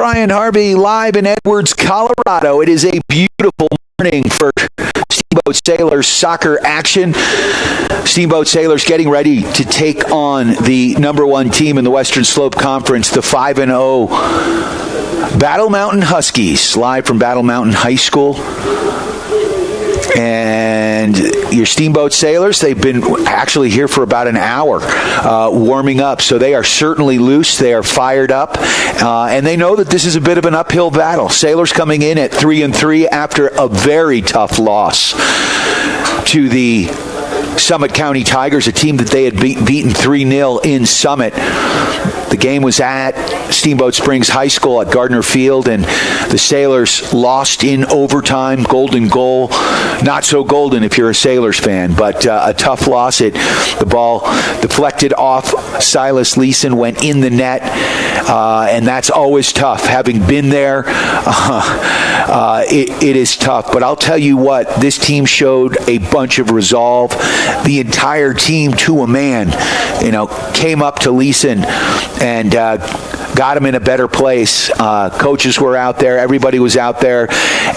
Brian Harvey live in Edwards, Colorado. It is a beautiful morning for Steamboat Sailors soccer action. Steamboat Sailors getting ready to take on the number one team in the Western Slope Conference, the 5-0 Battle Mountain Huskies, live from Battle Mountain High School. And your Steamboat Sailors, they've been actually here for about an hour warming up, so they are certainly loose. They are fired up, and they know that this is a bit of an uphill battle. Sailors coming in at 3-3 after a very tough loss to the Summit County Tigers, a team that they had beaten 3-0 in Summit. The game was at Steamboat Springs High School at Gardner Field, and the Sailors lost in overtime. Golden goal. Not so golden if you're a Sailors fan, but a tough loss. The ball deflected off Silas Leeson, went in the net, and that's always tough. Having been there, it is tough. But I'll tell you what, this team showed a bunch of resolve. The entire team, to a man, came up to Leeson and got him in a better place. Coaches were out there. Everybody was out there.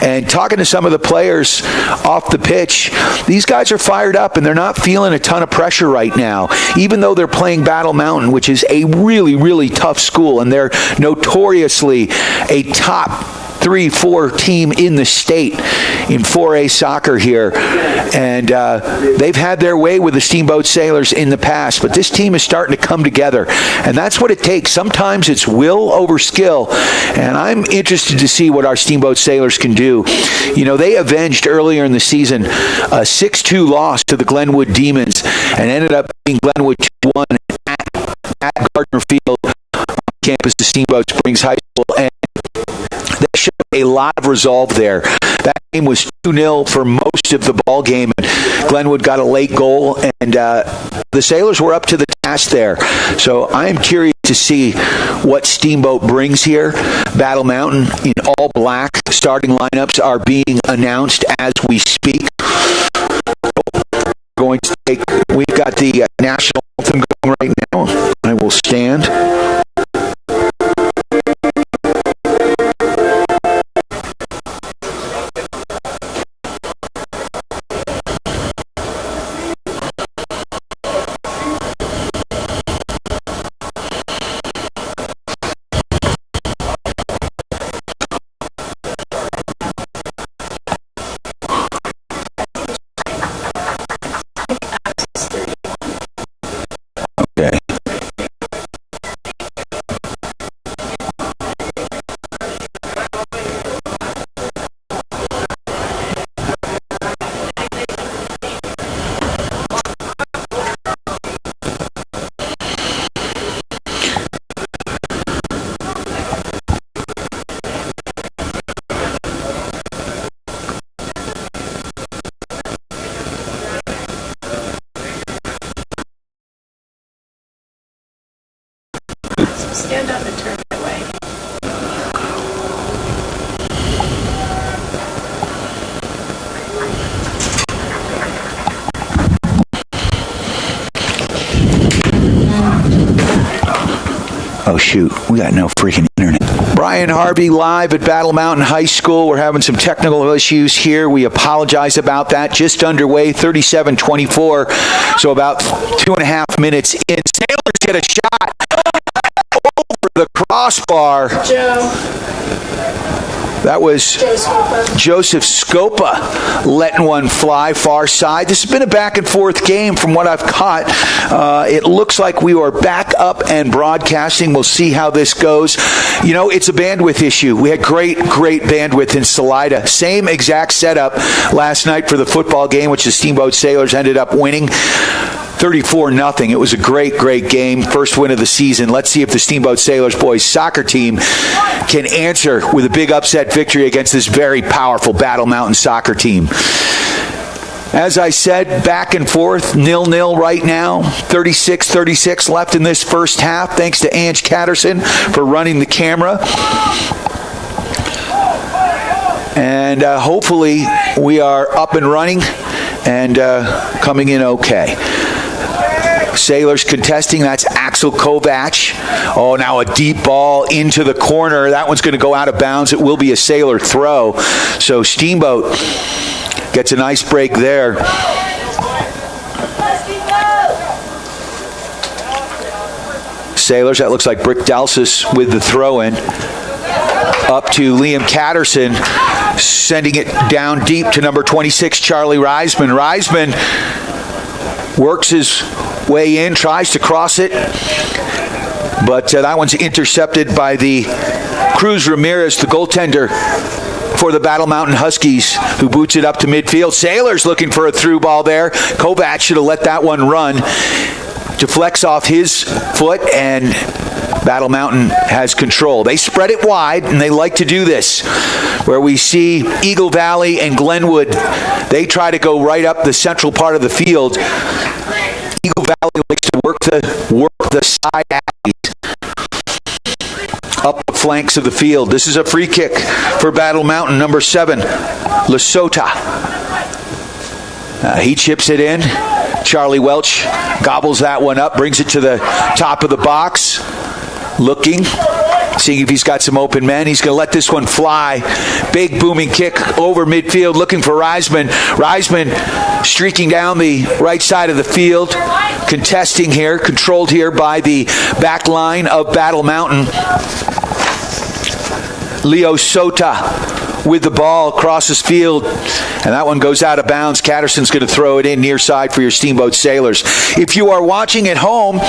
And talking to some of the players off the pitch, these guys are fired up, and they're not feeling a ton of pressure right now. Even though they're playing Battle Mountain, which is a really, really tough school, and they're notoriously a top 3-4 team in the state in 4A soccer here. And they've had their way with the Steamboat Sailors in the past, but this team is starting to come together, and that's what it takes. Sometimes it's will over skill, and I'm interested to see what our Steamboat Sailors can do. They avenged earlier in the season a 6-2 loss to the Glenwood Demons and ended up being Glenwood 2-1 at Gardner Field on campus of Steamboat Springs High School, and they showed a lot of resolve there. That game was 2-0 for most of the ball game, and Glenwood got a late goal, and the Sailors were up to the task there. So I am curious to see what Steamboat brings here. Battle Mountain in all black. Starting lineups are being announced as we speak. We've got the national anthem going right now. I will stand. Stand up and turn away. Oh, shoot. We got no freaking internet. Brian Harvey live at Battle Mountain High School. We're having some technical issues here. We apologize about that. Just underway, 37-24. So about 2.5 minutes in. Sailors get a shot over the crossbar. Joe. That was Joseph Scopa letting one fly far side. This has been a back and forth game from what I've caught. It looks like we are back up and broadcasting. We'll see how this goes. It's a bandwidth issue. We had great bandwidth in Salida. Same exact setup last night for the football game, which the Steamboat Sailors ended up winning 34-0. It was a great game. First win of the season. Let's see if the Steamboat Sailors boys soccer team can answer with a big upset victory against this very powerful Battle Mountain soccer team. As I said, back and forth, 0-0 right now. 36-36 left in this first half. Thanks to Ange Catterson for running the camera. And hopefully we are up and running and coming in okay. Sailors contesting. That's Axel Kovac. Oh, now a deep ball into the corner. That one's going to go out of bounds. It will be a Sailor throw. So Steamboat gets a nice break there. Sailors, that looks like Brick Dalsis with the throw-in. Up to Liam Catterson, sending it down deep to number 26, Charlie Reisman. Reisman works his way in, tries to cross it, but that one's intercepted by the Cruz Ramirez, the goaltender for the Battle Mountain Huskies, who boots it up to midfield. Sailors looking for a through ball there. Kovac should have let that one run. Deflects off his foot, and Battle Mountain has control. They spread it wide, and they like to do this, where we see Eagle Valley and Glenwood. They try to go right up the central part of the field. Eagle Valley likes to work the side alleys up the flanks of the field. This is a free kick for Battle Mountain, number 7, Lesota. He chips it in. Charlie Welch gobbles that one up, brings it to the top of the box. Looking, seeing if he's got some open men. He's going to let this one fly. Big booming kick over midfield, looking for Reisman. Reisman streaking down the right side of the field. Contesting here, controlled here by the back line of Battle Mountain. Leo Sota with the ball, crosses field, and that one goes out of bounds. Catterson's going to throw it in near side for your Steamboat Sailors. If you are watching at home,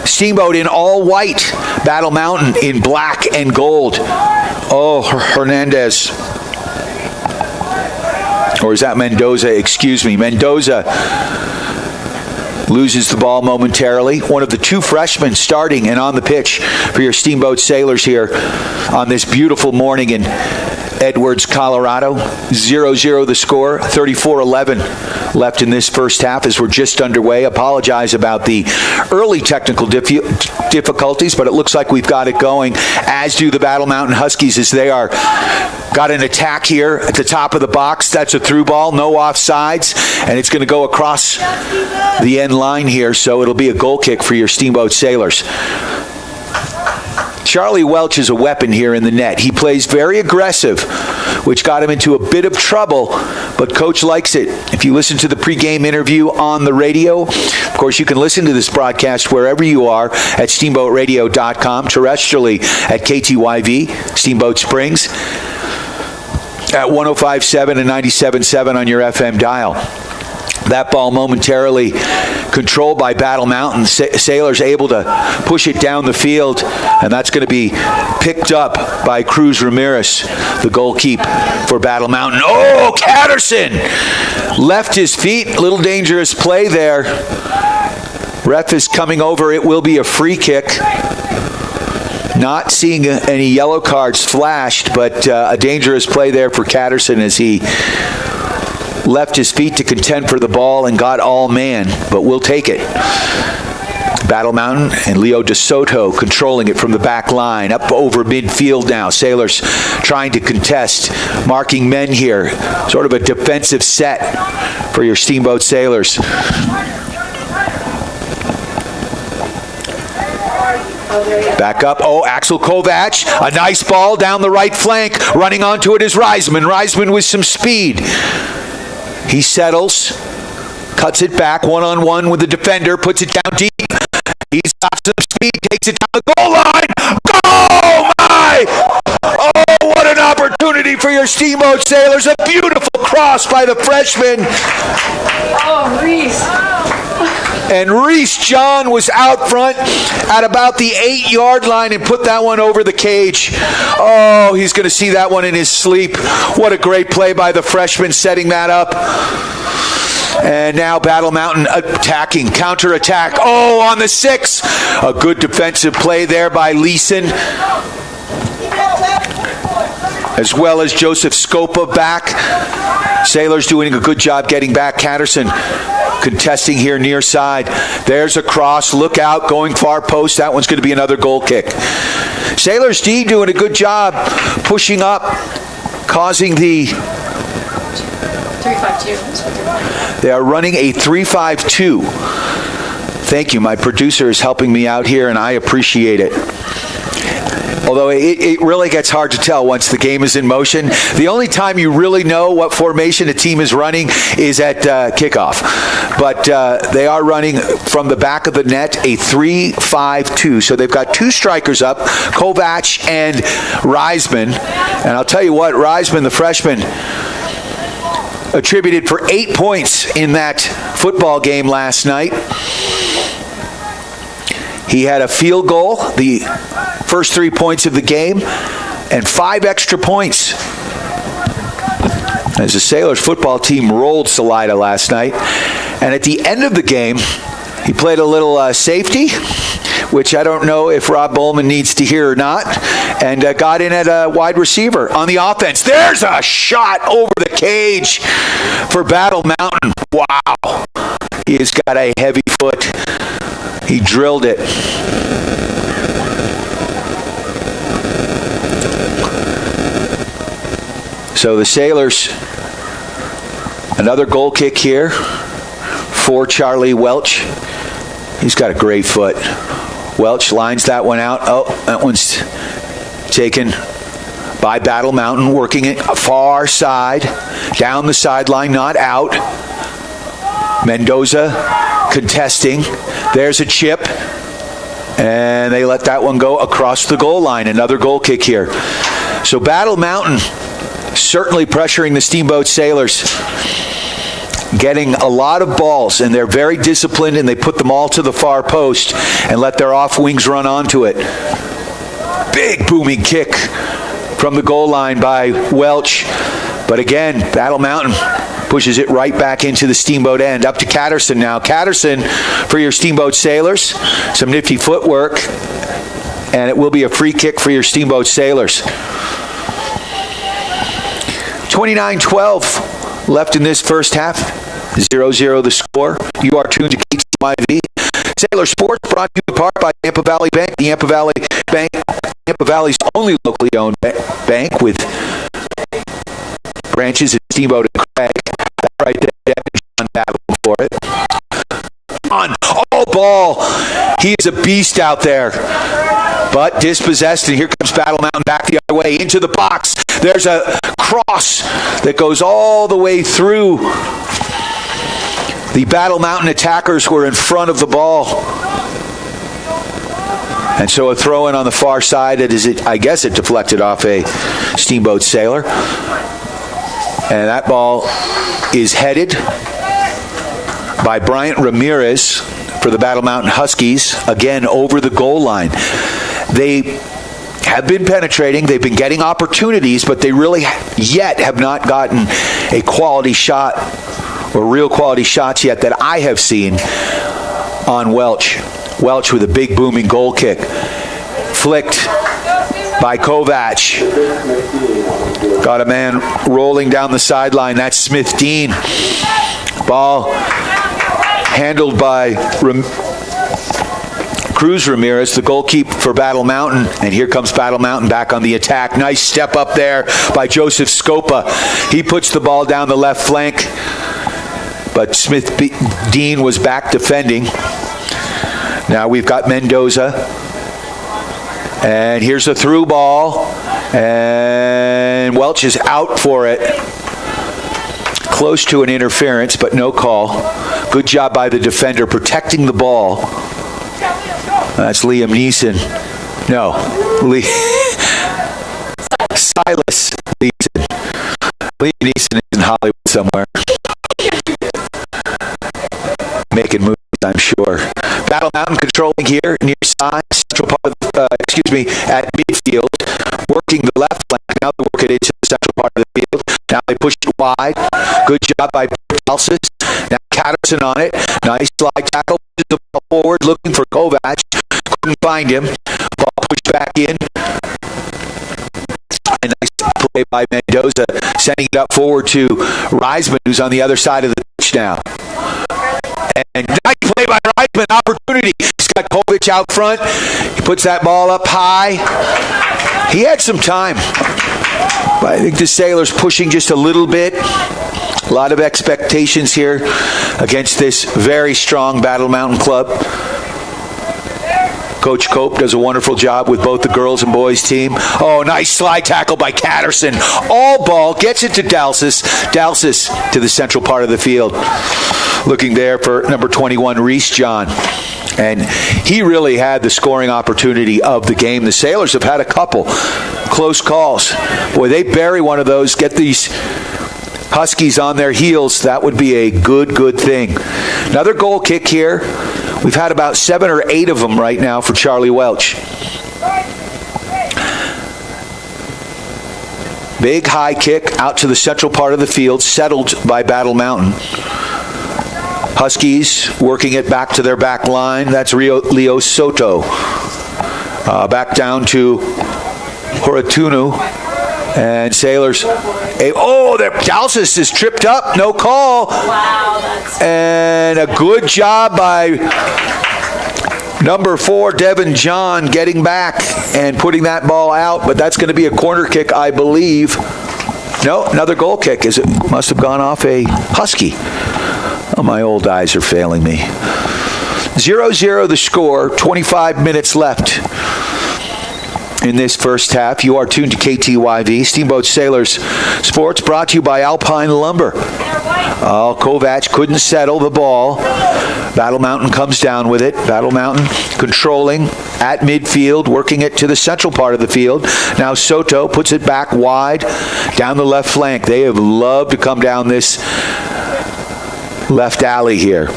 Steamboat in all white, Battle Mountain in black and gold. Oh, Hernandez. Or is that Mendoza? Excuse me. Mendoza loses the ball momentarily. One of the 2 freshmen starting and on the pitch for your Steamboat Sailors here on this beautiful morning in Edwards, Colorado. 0-0 the score, 34-11 left in this first half as we're just underway. Apologize about the early technical difficulties, but it looks like we've got it going, as do the Battle Mountain Huskies, as they are got an attack here at the top of the box. That's a through ball, no offsides, and it's going to go across the end line here, so it'll be a goal kick for your Steamboat Sailors. Charlie Welch is a weapon here in the net. He plays very aggressive, which got him into a bit of trouble, but Coach likes it. If you listen to the pregame interview on the radio, of course, you can listen to this broadcast wherever you are at steamboatradio.com, terrestrially at KTYV, Steamboat Springs, at 105.7 and 97.7 on your FM dial. That ball momentarily controlled by Battle Mountain. Sailors able to push it down the field, and that's going to be picked up by Cruz Ramirez, the goalkeeper for Battle Mountain. Oh, Catterson left his feet. Little dangerous play there. Ref is coming over. It will be a free kick. Not seeing any yellow cards flashed, but a dangerous play there for Catterson as he left his feet to contend for the ball and got all man, but we'll take it. Battle Mountain and Leo DeSoto controlling it from the back line, up over midfield now. Sailors trying to contest, marking men here. Sort of a defensive set for your Steamboat Sailors. Back up. Oh, Axel Kovac. A nice ball down the right flank. Running onto it is Reisman. Reisman with some speed. He settles, cuts it back one-on-one with the defender, puts it down deep. He's got some speed, takes it down the goal line. Oh, my! Oh, what an opportunity for your Steamboat Sailors. A beautiful cross by the freshman. Oh, Reese. And Reese John was out front at about the 8-yard line and put that one over the cage. Oh, he's going to see that one in his sleep. What a great play by the freshman setting that up. And now Battle Mountain attacking, counterattack. Oh, on the 6. A good defensive play there by Leeson, as well as Joseph Scopa back. Sailors doing a good job getting back. Catterson contesting here near side. There's a cross. Look out, going far post. That one's going to be another goal kick. Sailors D doing a good job pushing up, causing the 3-5-2. They are running a 3-5-2. Thank you. My producer is helping me out here, and I appreciate it. Although it really gets hard to tell once the game is in motion. The only time you really know what formation a team is running is at kickoff. But they are running from the back of the net a 3-5-2. So they've got two strikers up, Kovac and Reisman. And I'll tell you what, Reisman, the freshman, attributed for 8 points in that football game last night. He had a field goal, the first 3 points of the game, and 5 extra points. As the Sailors football team rolled Salida last night. And at the end of the game, he played a little safety, which I don't know if Rob Bowman needs to hear or not, and got in at a wide receiver. On the offense, there's a shot over the cage for Battle Mountain. Wow. He has got a heavy foot. He drilled it. So the Sailors, another goal kick here for Charlie Welch. He's got a great foot. Welch lines that one out. Oh, that one's taken by Battle Mountain, working it far side, down the sideline, not out. Mendoza contesting. There's a chip. And they let that one go across the goal line. Another goal kick here. So Battle Mountain certainly pressuring the Steamboat Sailors. Getting a lot of balls, and they're very disciplined, and they put them all to the far post and let their off wings run onto it. Big booming kick from the goal line by Welch. But again, Battle Mountain pushes it right back into the Steamboat end. Up to Catterson now. Catterson for your Steamboat Sailors. Some nifty footwork. And it will be a free kick for your Steamboat Sailors. 29-12 left in this first half. 0-0 the score. You are tuned to KTYV. Sailor Sports brought to you in part by Yampa Valley Bank. The Yampa Valley Bank, Yampa Valley's only locally owned bank with branches in Steamboat and Craig. That right there, Devin John battling for it. On all ball. He is a beast out there. But dispossessed, and here comes Battle Mountain back the other way into the box. There's a cross that goes all the way through. The Battle Mountain attackers were in front of the ball. And so a throw in on the far side. I guess it deflected off a Steamboat Sailor. And that ball is headed by Bryant Ramirez for the Battle Mountain Huskies, again over the goal line. They have been penetrating, they've been getting opportunities, but they really yet have not gotten a quality shot or real quality shots yet that I have seen on Welch. Welch with a big booming goal kick. Flicked by Kovac. Got a man rolling down the sideline. That's Smith Dean. Ball handled by Cruz Ramirez, the goalkeeper for Battle Mountain. And here comes Battle Mountain back on the attack. Nice step up there by Joseph Scopa. He puts the ball down the left flank. But Smith Dean was back defending. Now we've got Mendoza. And here's a through ball. And Welch is out for it. Close to an interference, but no call. Good job by the defender protecting the ball. That's Liam Neeson. No. Silas Neeson. Liam Neeson is in Hollywood somewhere. Making movies, I'm sure. Battle Mountain controlling here near side, central part of at midfield. Working the left flank. Now they work it into the central part of the field. Now they push it wide. Good job by Elsis. Now Catterson on it. Nice slide tackle. The ball forward looking for Kovac. Couldn't find him. Ball pushed back in. A nice play by Mendoza. Sending it up forward to Reisman, who's on the other side of the pitch now. And nice play by Reisman. Opportunity. He's got Kovac out front. He puts that ball up high. He had some time. But I think the Sailors pushing just a little bit. A lot of expectations here against this very strong Battle Mountain club. Coach Cope does a wonderful job with both the girls and boys team. Oh, nice slide tackle by Catterson. All ball, gets it to Dalsis. Dalsis to the central part of the field. Looking there for number 21, Reese John. And he really had the scoring opportunity of the game. The Sailors have had a couple close calls. Boy, they bury one of those, get these Huskies on their heels. That would be a good thing. Another goal kick here. We've had about 7 or 8 of them right now for Charlie Welch. Big high kick out to the central part of the field, settled by Battle Mountain. Huskies working it back to their back line. That's Leo Soto. Back down to Horatunu. And Sailors, Dalsis is tripped up, no call. Wow, and a good job by number 4, Devin John, getting back and putting that ball out. But that's going to be a corner kick, I believe. No, another goal kick. It must have gone off a Husky. Oh, my old eyes are failing me. 0-0 the score, 25 minutes left in this first half. You are tuned to KTYV, Steamboat Sailors Sports, brought to you by Alpine Lumber. Kovac couldn't settle the ball. Battle Mountain comes down with it. Battle Mountain controlling at midfield, working it to the central part of the field. Now Soto puts it back wide down the left flank. They have loved to come down this left alley here.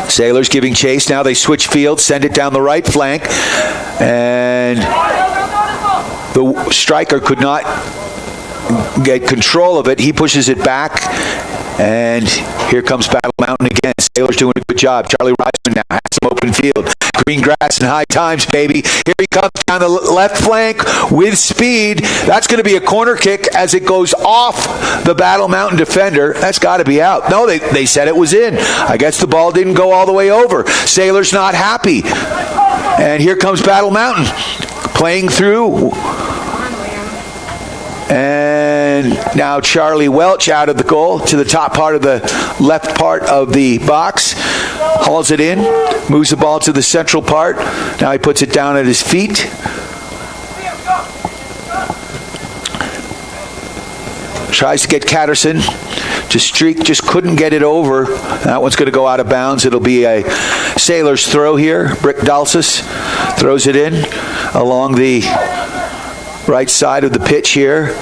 Sailors giving chase. Now they switch fields, send it down the right flank, and the striker could not get control of it. He pushes it back, and here comes Battle Mountain again. Sailors doing a good job. Charlie Reisman now has some open field. Green grass and high times, baby. Here he comes down the left flank with speed. That's going to be a corner kick as it goes off the Battle Mountain defender. That's got to be out. No, they said it was in. I guess the ball didn't go all the way over. Sailors not happy. And here comes Battle Mountain playing through. And now Charlie Welch out of the goal to the top part of the left part of the box. Hauls it in, moves the ball to the central part. Now he puts it down at his feet. Tries to get Catterson to streak, just couldn't get it over. That one's going to go out of bounds. It'll be a Sailors throw here. Brick Dalsis throws it in along the right side of the pitch here.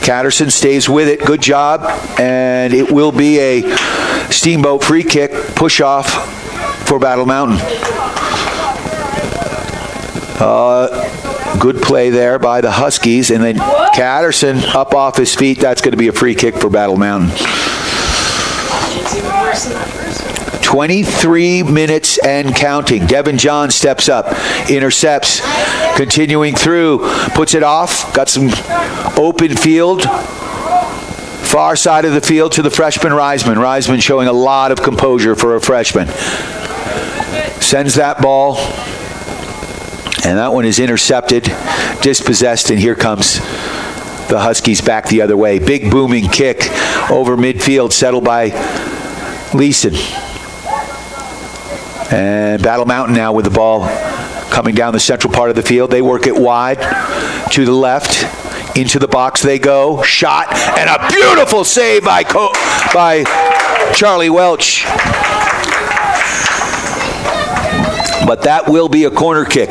Catterson stays with it. Good job. And it will be a Steamboat free kick push off for Battle Mountain. Good play there by the Huskies. And then Catterson up off his feet. That's going to be a free kick for Battle Mountain. 23 minutes and counting. Devin John steps up, intercepts, continuing through, puts it off, got some open field, far side of the field to the freshman Reisman. Reisman showing a lot of composure for a freshman. Sends that ball, and that one is intercepted, dispossessed, and here comes the Huskies back the other way. Big booming kick over midfield, settled by Leeson. And Battle Mountain now with the ball coming down the central part of the field. They work it wide to the left. Into the box they go. Shot, and a beautiful save by Charlie Welch. But that will be a corner kick.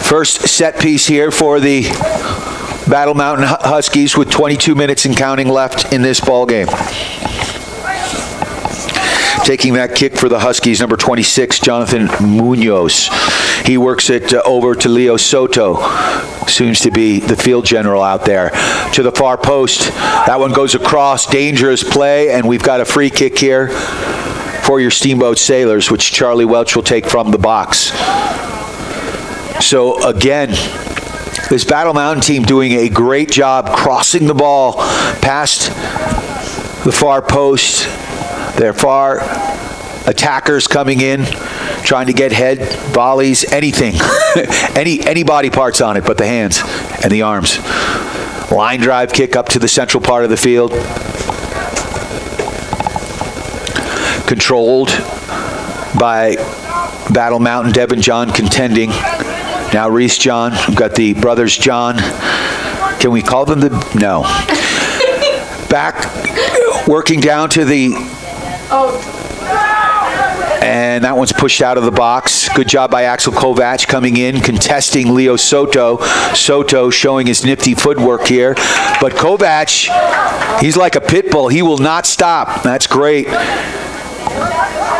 First set piece here for the Battle Mountain Huskies with 22 minutes and counting left in this ball game. Taking that kick for the Huskies, number 26, Jonathan Munoz. He works it over to Leo Soto, soon to be the field general out there. To the far post. That one goes across. Dangerous play, and we've got a free kick here for your Steamboat Sailors, which Charlie Welch will take from the box. So, again, this Battle Mountain team doing a great job crossing the ball past the far post. Their far attackers coming in, trying to get head, volleys, anything. any body parts on it but the hands and the arms. Line drive kick up to the central part of the field. controlled by Battle Mountain. Devin John contending. Now Reese John. We've got the brothers John. Can we call them the... No. Back, working down to the... And that one's pushed out of the box. Good job by Axel Kovac coming in, contesting Leo Soto. Soto showing his nifty footwork here. But Kovac, he's like a pit bull. He will not stop. That's great.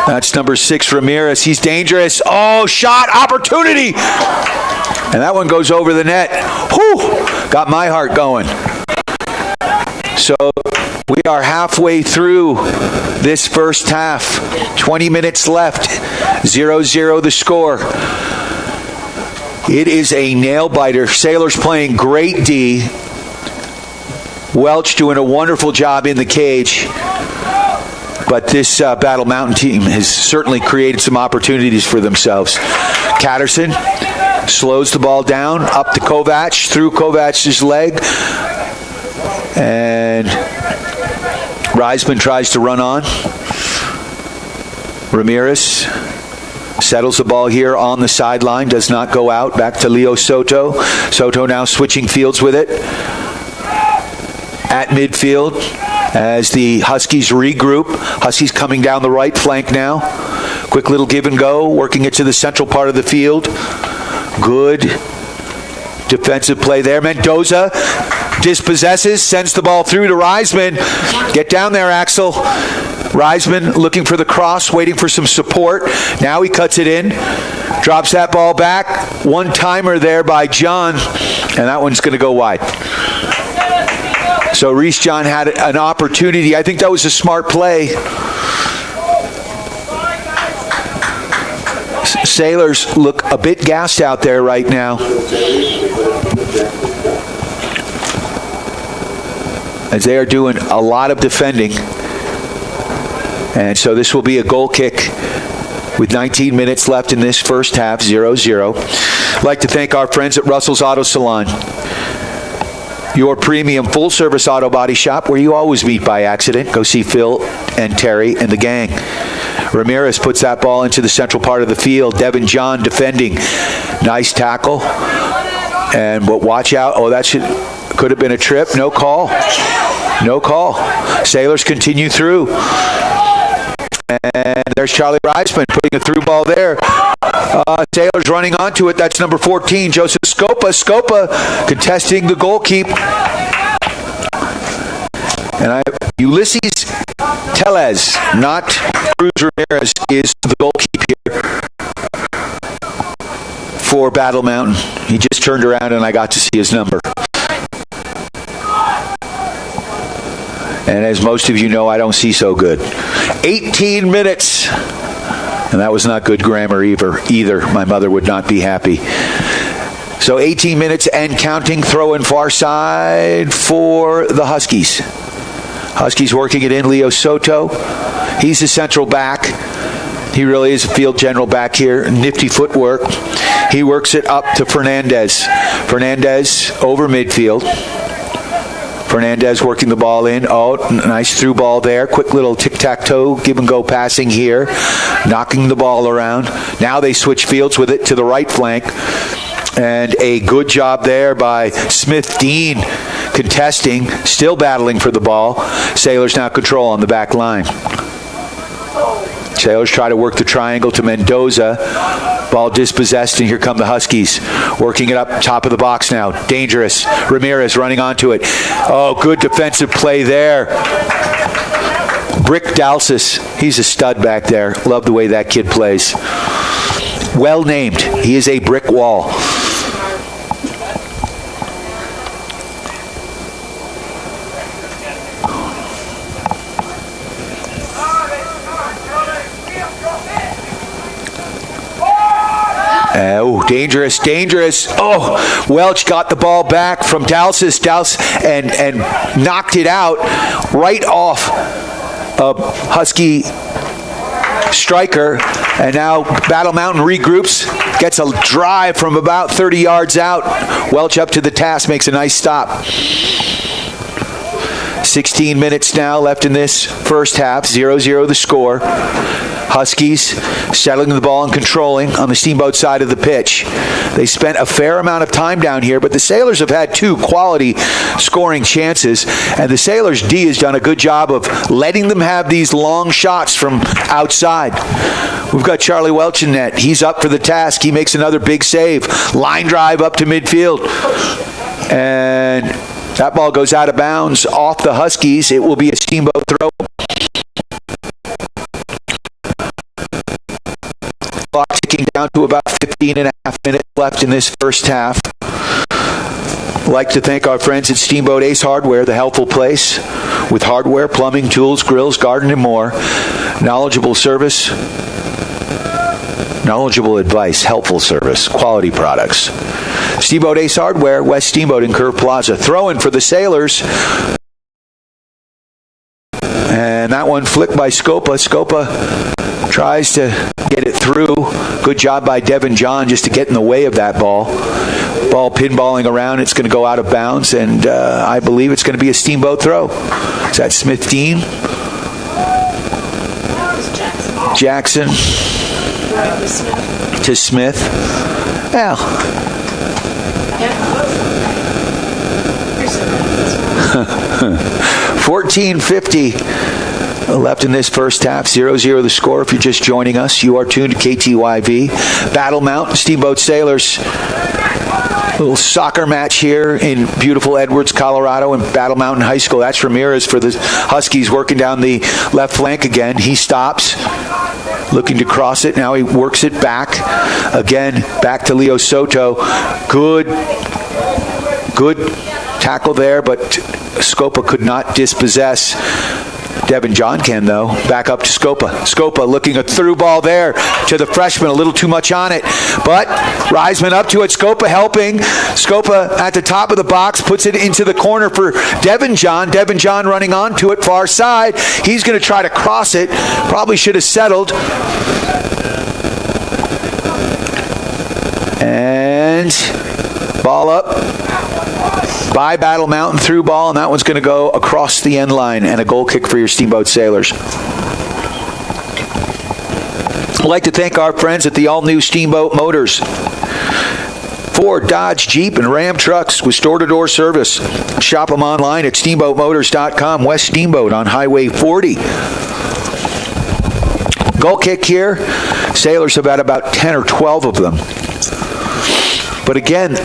That's number 6, Ramirez. He's dangerous. Oh, shot opportunity. And that one goes over the net. Whew, got my heart going. So we are halfway through this first half. 20 minutes left. 0-0 the score. It is a nail-biter. Sailors playing great D. Welch doing a wonderful job in the cage. But this Battle Mountain team has certainly created some opportunities for themselves. Catterson slows the ball down, up to Kovac, through Kovac's leg. And Reisman tries to run on. Ramirez settles the ball here on the sideline, does not go out. Back to Leo Soto. Soto now switching fields with it. At midfield as the Huskies regroup. Huskies coming down the right flank now. Quick little give and go, working it to the central part of the field. Good defensive play there. Mendoza dispossesses, sends the ball through to Reisman. Get down there, Axel. Reisman looking for the cross, waiting for some support. Now he cuts it in. Drops that ball back. One-timer there by John. And that one's going to go wide. So Reese John had an opportunity. I think that was a smart play. Sailors look a bit gassed out there right now. As they are doing a lot of defending. And so this will be a goal kick with 19 minutes left in this first half, 0-0. I'd like to thank our friends at Russell's Auto Salon, your premium full-service auto body shop where you always meet by accident. Go see Phil and Terry and the gang. Ramirez puts that ball into the central part of the field. Devin John defending. Nice tackle. And but watch out. Oh, that could have been a trip. No call. No call. Sailors continue through. And there's Charlie Reisman putting a through ball there. Sailors running onto it. That's number 14, Joseph Scopa. Scopa contesting the goal keep. And Ulysses Tellez, not Cruz Ramirez, is the goal keep here for Battle Mountain. He just turned around and I got to see his number. And as most of you know, I don't see so good. 18 minutes. And that was not good grammar either. My mother would not be happy. So 18 minutes and counting. Throw in far side for the Huskies. Huskies working it in. Leo Soto. He's the central back. He really is a field general back here. Nifty footwork. He works it up to Fernandez. Fernandez over midfield. Fernandez working the ball in. Oh, nice through ball there. Quick little tic-tac-toe, give-and-go passing here. Knocking the ball around. Now they switch fields with it to the right flank. And a good job there by Smith Dean contesting, still battling for the ball. Sailors now control on the back line. Sailors try to work the triangle to Mendoza. Ball dispossessed, and here come the Huskies. Working it up top of the box now. Dangerous. Ramirez running onto it. Oh, good defensive play there. Brick Dalsis. He's a stud back there. Love the way that kid plays. Well named. He is a brick wall. Oh, dangerous, dangerous. Oh, Welch got the ball back from Dalsis and knocked it out right off a Husky striker. And now Battle Mountain regroups, gets a drive from about 30 yards out. Welch up to the task, makes a nice stop. 16 minutes now left in this first half. 0-0 the score. Huskies settling the ball and controlling on the Steamboat side of the pitch. They spent a fair amount of time down here, but the Sailors have had 2 quality scoring chances, and the Sailors' D has done a good job of letting them have these long shots from outside. We've got Charlie Welch in net. He's up for the task. He makes another big save. Line drive up to midfield. And that ball goes out of bounds off the Huskies. It will be a Steamboat throw. Clock ticking down to about 15 and a half minutes left in this first half. I'd like to thank our friends at Steamboat Ace Hardware, the helpful place with hardware, plumbing, tools, grills, garden, and more. Knowledgeable service, knowledgeable advice, helpful service, quality products. Steamboat Ace Hardware, West Steamboat in Curve Plaza. Throw-in for the Sailors. And that one flicked by Scopa. Scopa tries to get it through. Good job by Devin John just to get in the way of that ball. Ball pinballing around. It's going to go out of bounds, and I believe it's going to be a Steamboat throw. Is that Smith Dean? Jackson. To Smith. Well. 14:50 left in this first half. 0-0 the score. If you're just joining us, you are tuned to KTYV. Battle Mountain Steamboat Sailors. Little soccer match here in beautiful Edwards, Colorado, in Battle Mountain High School. That's Ramirez for the Huskies working down the left flank again. He stops, looking to cross it. Now he works it back. Again, back to Leo Soto. Good tackle there, but Scopa could not dispossess. Devin John can, though. Back up to Scopa. Scopa looking a through ball there to the freshman. A little too much on it. But Reisman up to it. Scopa helping. Scopa at the top of the box puts it into the corner for Devin John. Devin John running onto it far side. He's going to try to cross it. Probably should have settled. And ball up by Battle Mountain, through ball, and that one's going to go across the end line, and a goal kick for your Steamboat Sailors. I'd like to thank our friends at the all-new Steamboat Motors. Ford, Dodge, Jeep, and Ram trucks with store-to-door service. Shop them online at steamboatmotors.com. West Steamboat on Highway 40. Goal kick here. Sailors have had about 10 or 12 of them. But again,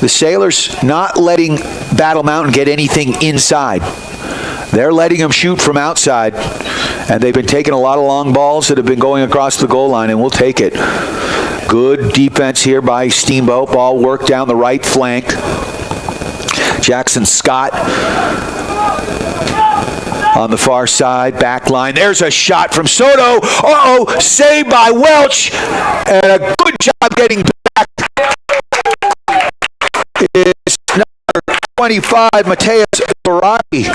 the Sailors not letting Battle Mountain get anything inside. They're letting them shoot from outside, and they've been taking a lot of long balls that have been going across the goal line, and we'll take it. Good defense here by Steamboat. Ball worked down the right flank. Jackson Scott on the far side, back line. There's a shot from Soto. Uh-oh, saved by Welch, and a good job getting back. Is number 25, Mateus Saragi.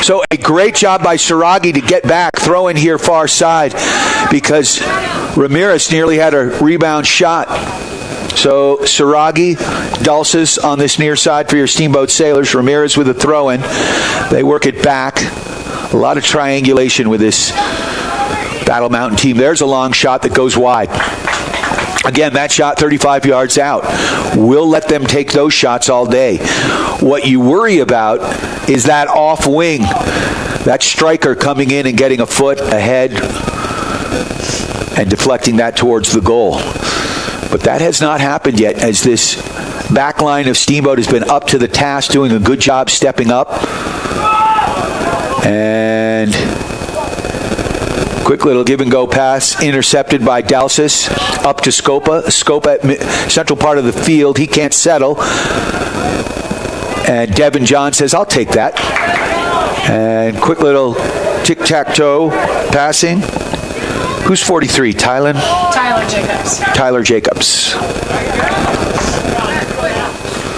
So a great job by Saragi to get back, throw in here far side, because Ramirez nearly had a rebound shot. So Saragi, Dulces on this near side for your Steamboat Sailors. Ramirez with a throw in. They work it back. A lot of triangulation with this Battle Mountain team. There's a long shot that goes wide. Again, that shot 35 yards out. We'll let them take those shots all day. What you worry about is that off wing, that striker coming in and getting a foot ahead and deflecting that towards the goal. But that has not happened yet, as this back line of Steamboat has been up to the task, doing a good job stepping up. And quick little give-and-go pass, intercepted by Dalsis, up to Scopa. Scopa at central part of the field. He can't settle. And Devin John says, I'll take that. And quick little tic-tac-toe passing. Who's 43? Tyler Jacobs. Tyler Jacobs.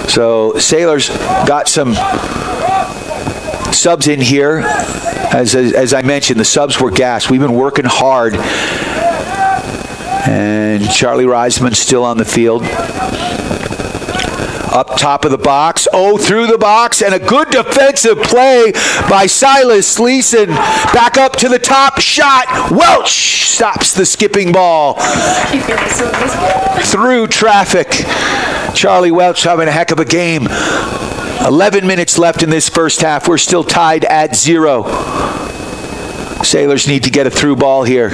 So Sailors got some subs in here. As I mentioned, the subs were gassed. We've been working hard. And Charlie Reisman still on the field. Up top of the box. Oh, through the box. And a good defensive play by Silas Leeson. Back up to the top. Shot. Welch stops the skipping ball. Through traffic. Charlie Welch having a heck of a game. 11 minutes left in this first half. We're still tied at 0. Sailors need to get a through ball here.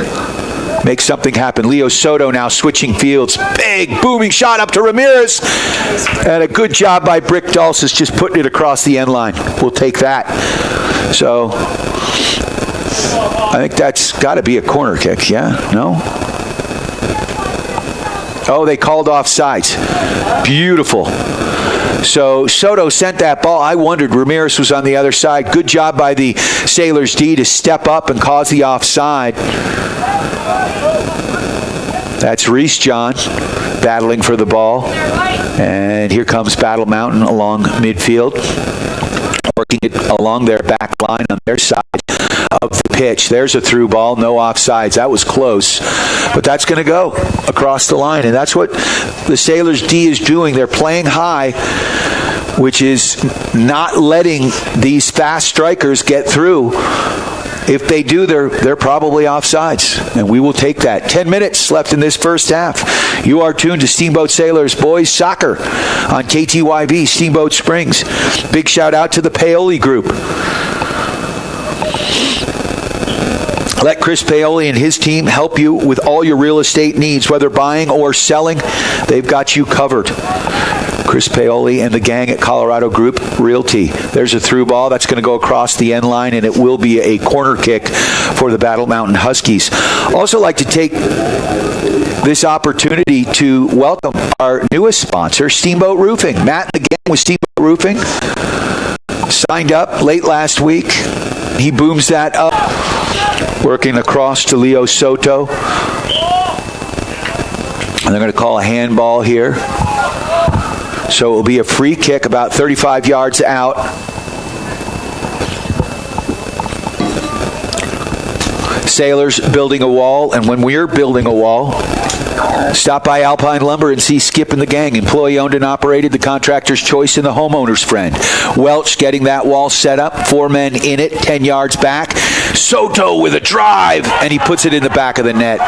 Make something happen. Leo Soto now switching fields. Big booming shot up to Ramirez. And a good job by Brick Dulcis just putting it across the end line. We'll take that. So I think that's got to be a corner kick. Yeah? No? Oh, they called offsides. Beautiful. So Soto sent that ball. I wondered Ramirez was on the other side. Good job by the Sailors D to step up and cause the offside. That's Reese John battling for the ball. And here comes Battle Mountain along midfield, working it along their back line on their side of the pitch. There's a through ball, no offsides. That was close, but that's going to go across the line, and that's what the Sailors D is doing. They're playing high, which is not letting these fast strikers get through. If they do, they're probably offsides, and we will take that. 10 minutes left in this first half. You are tuned to Steamboat Sailors Boys Soccer on KTYB, Steamboat Springs. Big shout out to the Paoli Group. Let Chris Paoli and his team help you with all your real estate needs, whether buying or selling. They've got you covered. Chris Paoli and the gang at Colorado Group Realty. There's a through ball that's going to go across the end line, and it will be a corner kick for the Battle Mountain Huskies. Also like to take this opportunity to welcome our newest sponsor, Steamboat Roofing. Matt and the gang with Steamboat Roofing signed up late last week. He booms that up. Working across to Leo Soto. And they're going to call a handball here. So it will be a free kick about 35 yards out. Sailors building a wall, and when we're building a wall, stop by Alpine Lumber and see Skip and the gang. Employee owned and operated, the contractor's choice and the homeowner's friend. Welch getting that wall set up. 4 men in it, 10 yards back. Soto with a drive, and he puts it in the back of the net.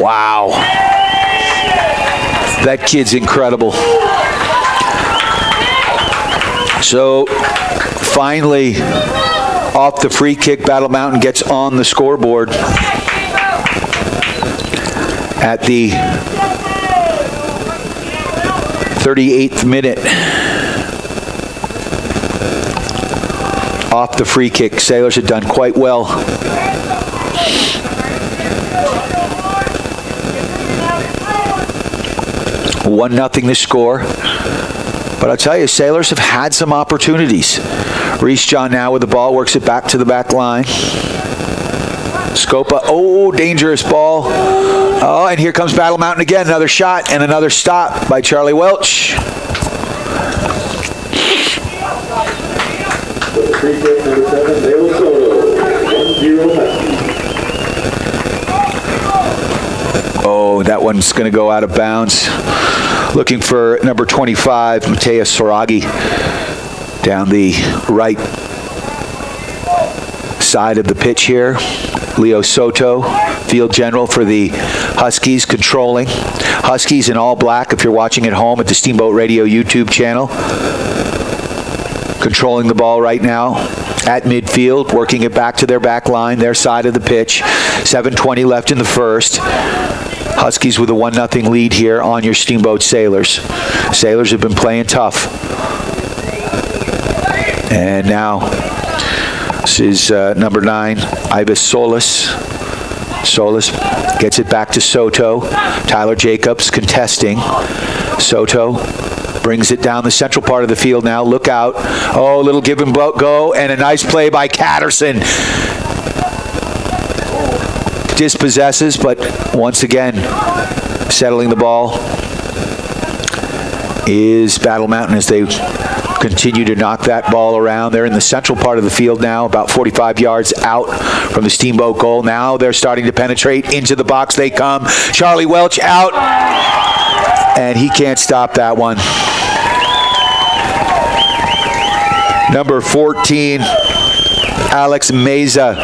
Wow. That kid's incredible. So, finally, off the free kick, Battle Mountain gets on the scoreboard at the 38th minute. Off the free kick. Sailors had done quite well. One nothing the score. But I'll tell you, Sailors have had some opportunities. Reese John now with the ball, works it back to the back line. Scopa, oh, dangerous ball. Oh, and here comes Battle Mountain again. Another shot and another stop by Charlie Welch. Oh, that one's going to go out of bounds. Looking for number 25, Mateus Soragi, down the right side of the pitch here. Leo Soto, field general for the Huskies, controlling. Huskies in all black, if you're watching at home at the Steamboat Radio YouTube channel. Controlling the ball right now at midfield, working it back to their back line, their side of the pitch. 7:20 left in the first. Huskies with a 1-0 lead here on your Steamboat Sailors. Sailors have been playing tough. And now, this is number 9, Ibis Solis. Solis gets it back to Soto. Tyler Jacobs contesting. Soto brings it down the central part of the field now. Look out. Oh, little give and go, and a nice play by Catterson. Dispossesses, but once again, settling the ball is Battle Mountain as they continue to knock that ball around. They're in the central part of the field now, about 45 yards out from the Steamboat goal. Now they're starting to penetrate into the box. They come. Charlie Welch out, and he can't stop that one. Number 14, Alex Meza,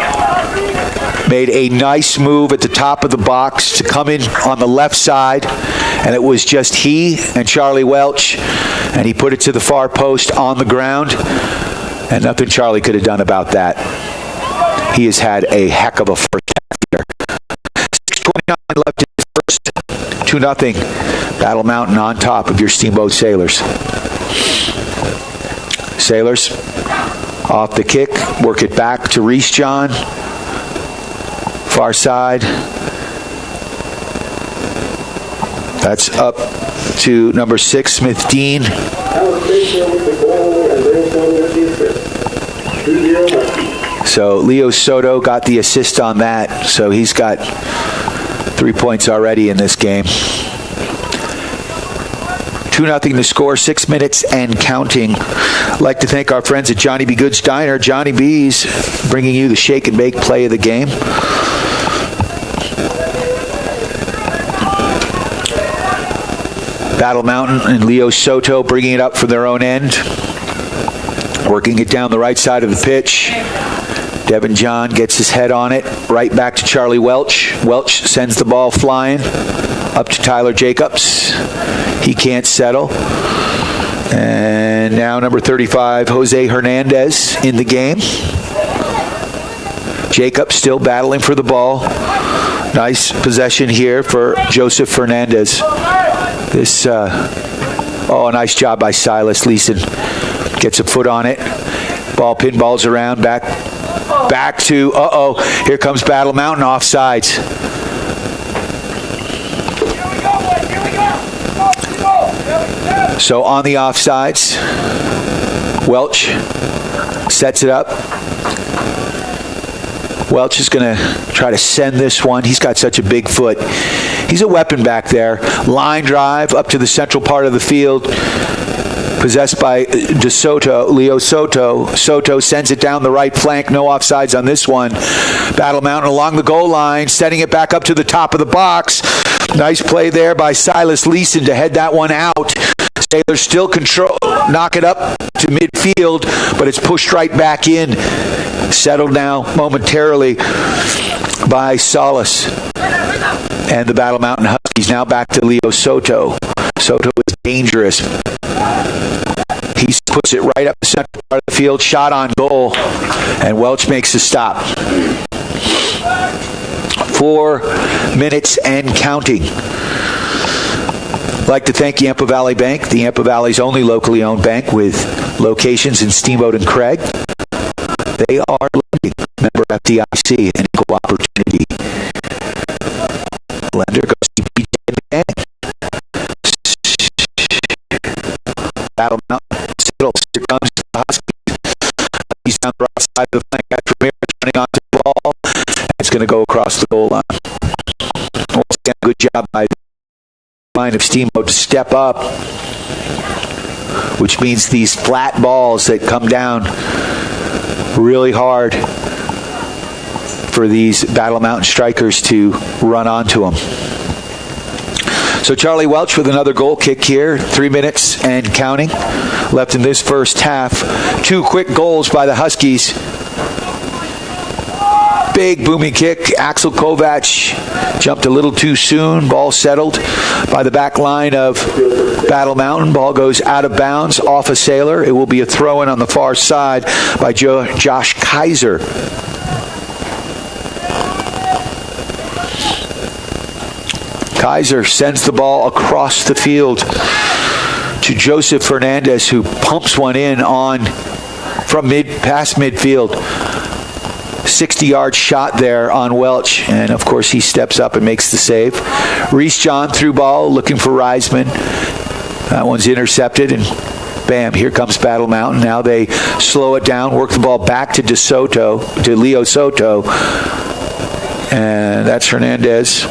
made a nice move at the top of the box to come in on the left side, and it was just he and Charlie Welch, and he put it to the far post on the ground, and nothing Charlie could have done about that. He has had a heck of a first half here. 6:29 left in the first. 2-0. Battle Mountain on top of your Steamboat Sailors. Sailors off the kick, work it back to Reese John. Far side. That's up to number 6, Smith Dean. So Leo Soto got the assist on that. So he's got 3 points already in this game. 2-0 to score, 6 minutes and counting. I'd like to thank our friends at Johnny B. Good's Diner. Johnny B's bringing you the shake and bake play of the game. Battle Mountain and Leo Soto bringing it up from their own end. Working it down the right side of the pitch. Devin John gets his head on it. Right back to Charlie Welch. Welch sends the ball flying up to Tyler Jacobs. He can't settle. And now number 35, Jose Hernandez in the game. Jacobs still battling for the ball. Nice possession here for Joseph Fernandez. This, nice job by Silas Leeson. Gets a foot on it. Ball pinballs around, back to, here comes Battle Mountain offsides. So on the offsides, Welch sets it up. Welch is going to try to send this one. He's got such a big foot. He's a weapon back there. Line drive up to the central part of the field. Possessed by DeSoto, Leo Soto. Soto sends it down the right flank. No offsides on this one. Battle Mountain along the goal line, setting it back up to the top of the box. Nice play there by Silas Leeson to head that one out. Sailors still knock it up to midfield, but it's pushed right back in. Settled now momentarily by Salas. And the Battle Mountain Huskies now back to Leo Soto. Soto is dangerous. He puts it right up the central part of the field, shot on goal, and Welch makes a stop. 4 minutes and counting. I'd like to thank Yampa Valley Bank, the Yampa Valley's only locally owned bank with locations in Steamboat and Craig. They are lending, member FDIC, and equal opportunity. Lender goes to PJ in the game. Battle Mountain settles. Here comes the Huskies. He's down the right side of the flank after Ramirez running onto the ball. It's going to go across the goal line. Once again, good job by the line of Steamboat to step up, which means these flat balls that come down really hard for these Battle Mountain strikers to run onto them. So Charlie Welch with another goal kick here. 3 minutes and counting left in this first half. 2 quick goals by the Huskies. Big booming kick. Axel Kovac jumped a little too soon. Ball settled by the back line of Battle Mountain. Ball goes out of bounds off a Sailor. It will be a throw-in on the far side by Josh Kaiser. Kaiser sends the ball across the field to Joseph Fernandez, who pumps one in from past midfield. 60-yard shot there on Welch, and of course he steps up and makes the save. Reese John through ball, looking for Reisman. That one's intercepted, and bam, here comes Battle Mountain. Now they slow it down, work the ball back to Leo Soto, and that's Hernandez.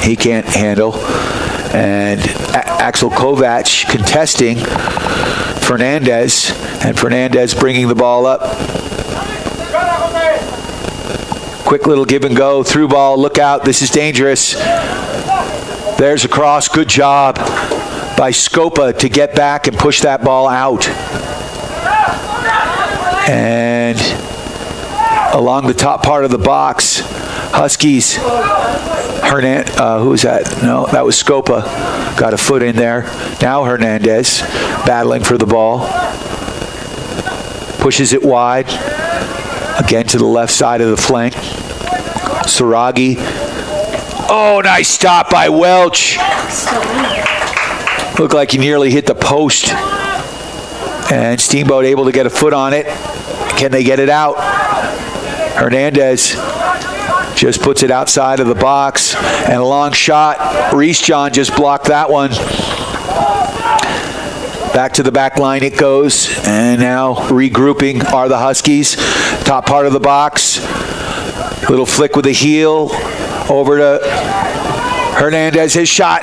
He can't handle. And Axel Kovac contesting Fernandez, and Fernandez bringing the ball up. Quick little give and go, through ball, look out, this is dangerous. There's a cross, good job by Scopa to get back and push that ball out. And along the top part of the box, Huskies, who was that? No, that was Scopa. Got a foot in there. Now Hernandez battling for the ball. Pushes it wide. Again to the left side of the flank. Saragi. Oh, nice stop by Welch. Looked like he nearly hit the post. And Steamboat able to get a foot on it. Can they get it out? Hernandez just puts it outside of the box. And a long shot. Reese John just blocked that one. Back to the back line it goes. And now regrouping are the Huskies. Top part of the box. Little flick with the heel. Over to Hernandez. His shot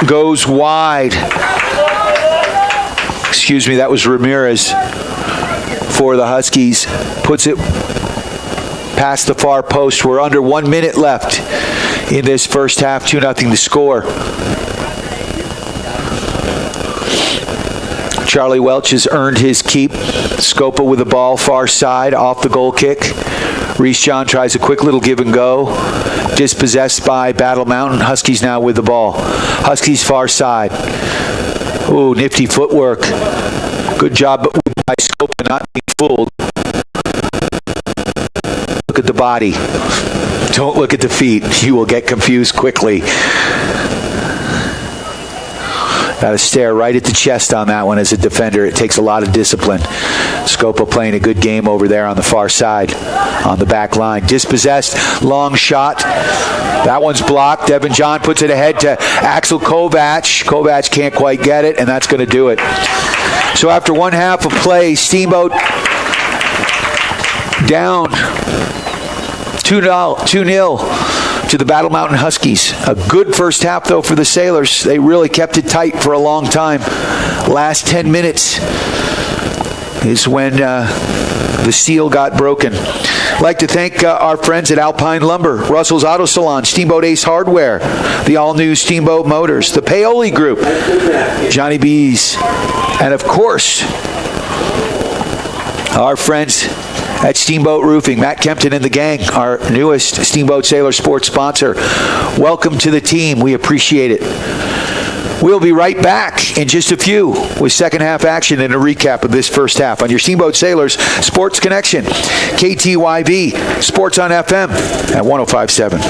goes wide. Excuse me, that was Ramirez for the Huskies. Puts it past the far post. We're under 1 minute left in this first half. 2-0 to score. Charlie Welch has earned his keep. Scopa with the ball far side off the goal kick. Reese John tries a quick little give and go. Dispossessed by Battle Mountain. Huskies now with the ball. Huskies far side. Ooh, nifty footwork. Good job by Scopa not being fooled. Look at the body. Don't look at the feet. You will get confused quickly. Got to stare right at the chest on that one as a defender. It takes a lot of discipline. Scopa playing a good game over there on the far side, on the back line. Dispossessed, long shot. That one's blocked. Devin John puts it ahead to Axel Kovac. Kovac can't quite get it, and that's going to do it. So after one half of play, Steamboat down 2-0 to the Battle Mountain Huskies. A good first half, though, for the Sailors. They really kept it tight for a long time. Last 10 minutes is when the seal got broken. I'd like to thank our friends at Alpine Lumber, Russell's Auto Salon, Steamboat Ace Hardware, the all-new Steamboat Motors, the Paoli Group, Johnny B's, and, of course, our friends at Steamboat Roofing. Matt Kempton and the gang, our newest Steamboat Sailor Sports sponsor. Welcome to the team. We appreciate it. We'll be right back in just a few with second half action and a recap of this first half on your Steamboat Sailors Sports Connection. KTYV, Sports on FM at 105.7.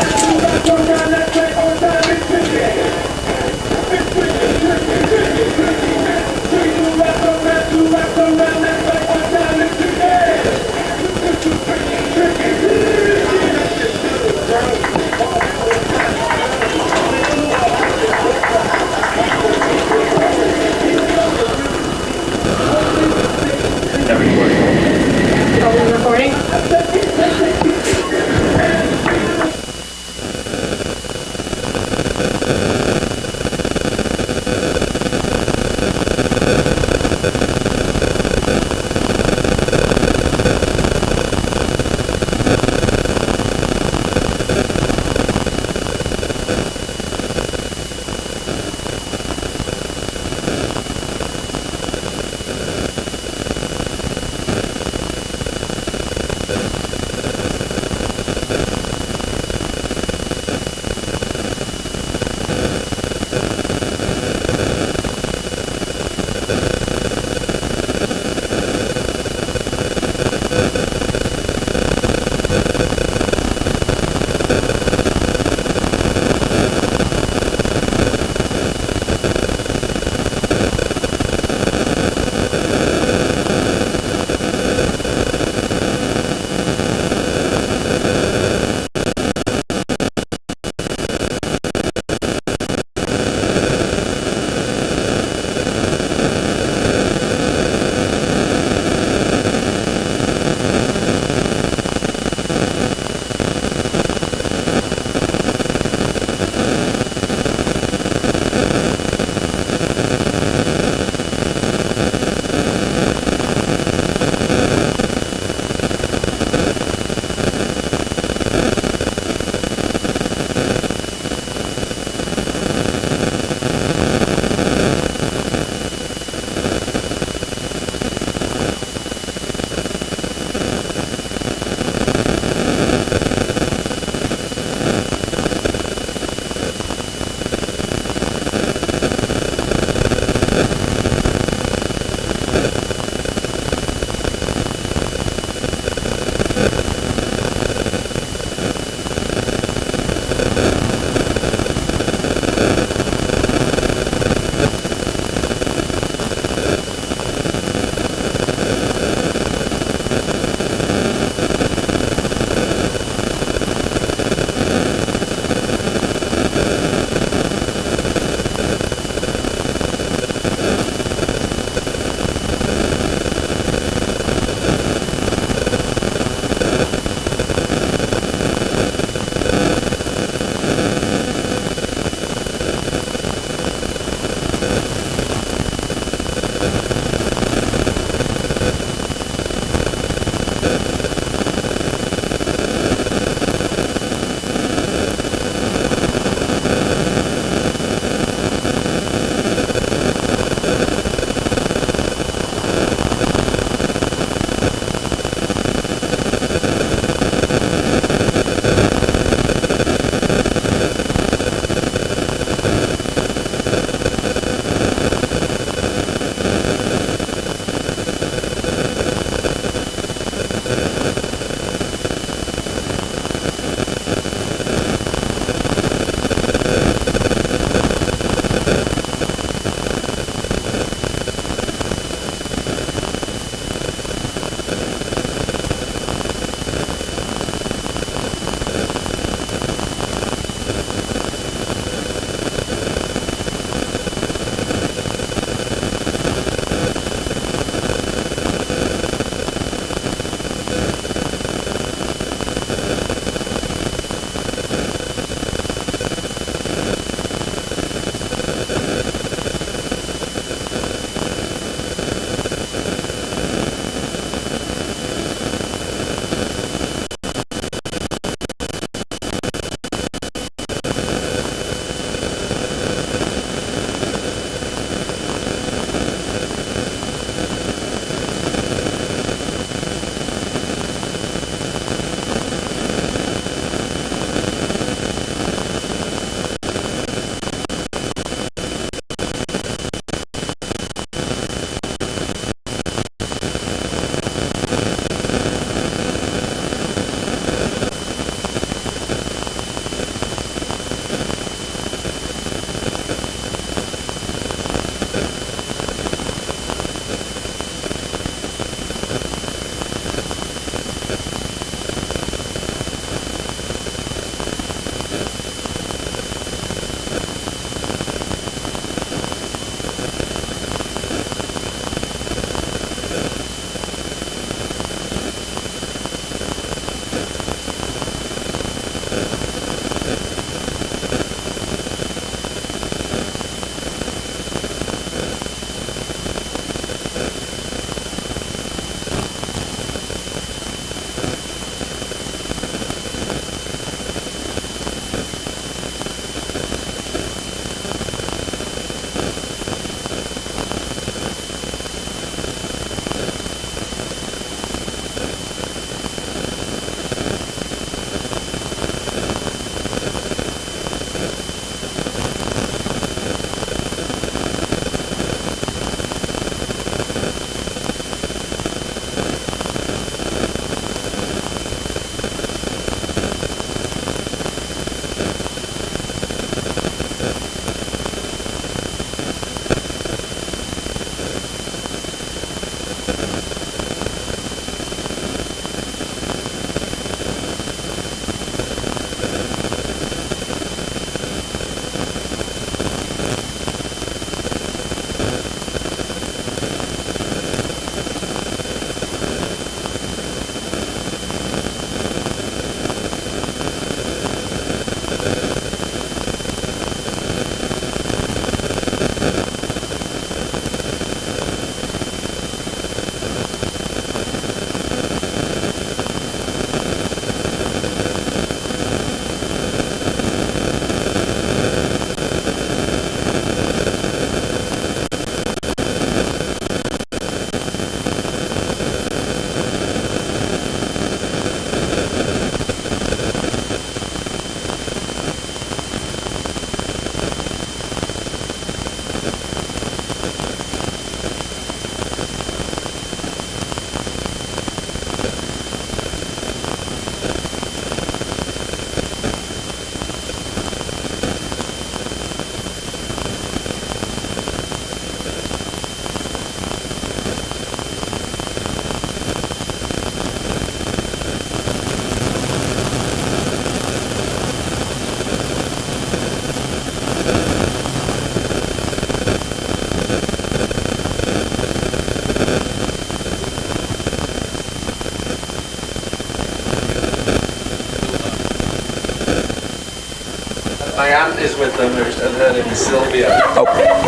aunt is with them, and her name is Sylvia. Oh, perfect.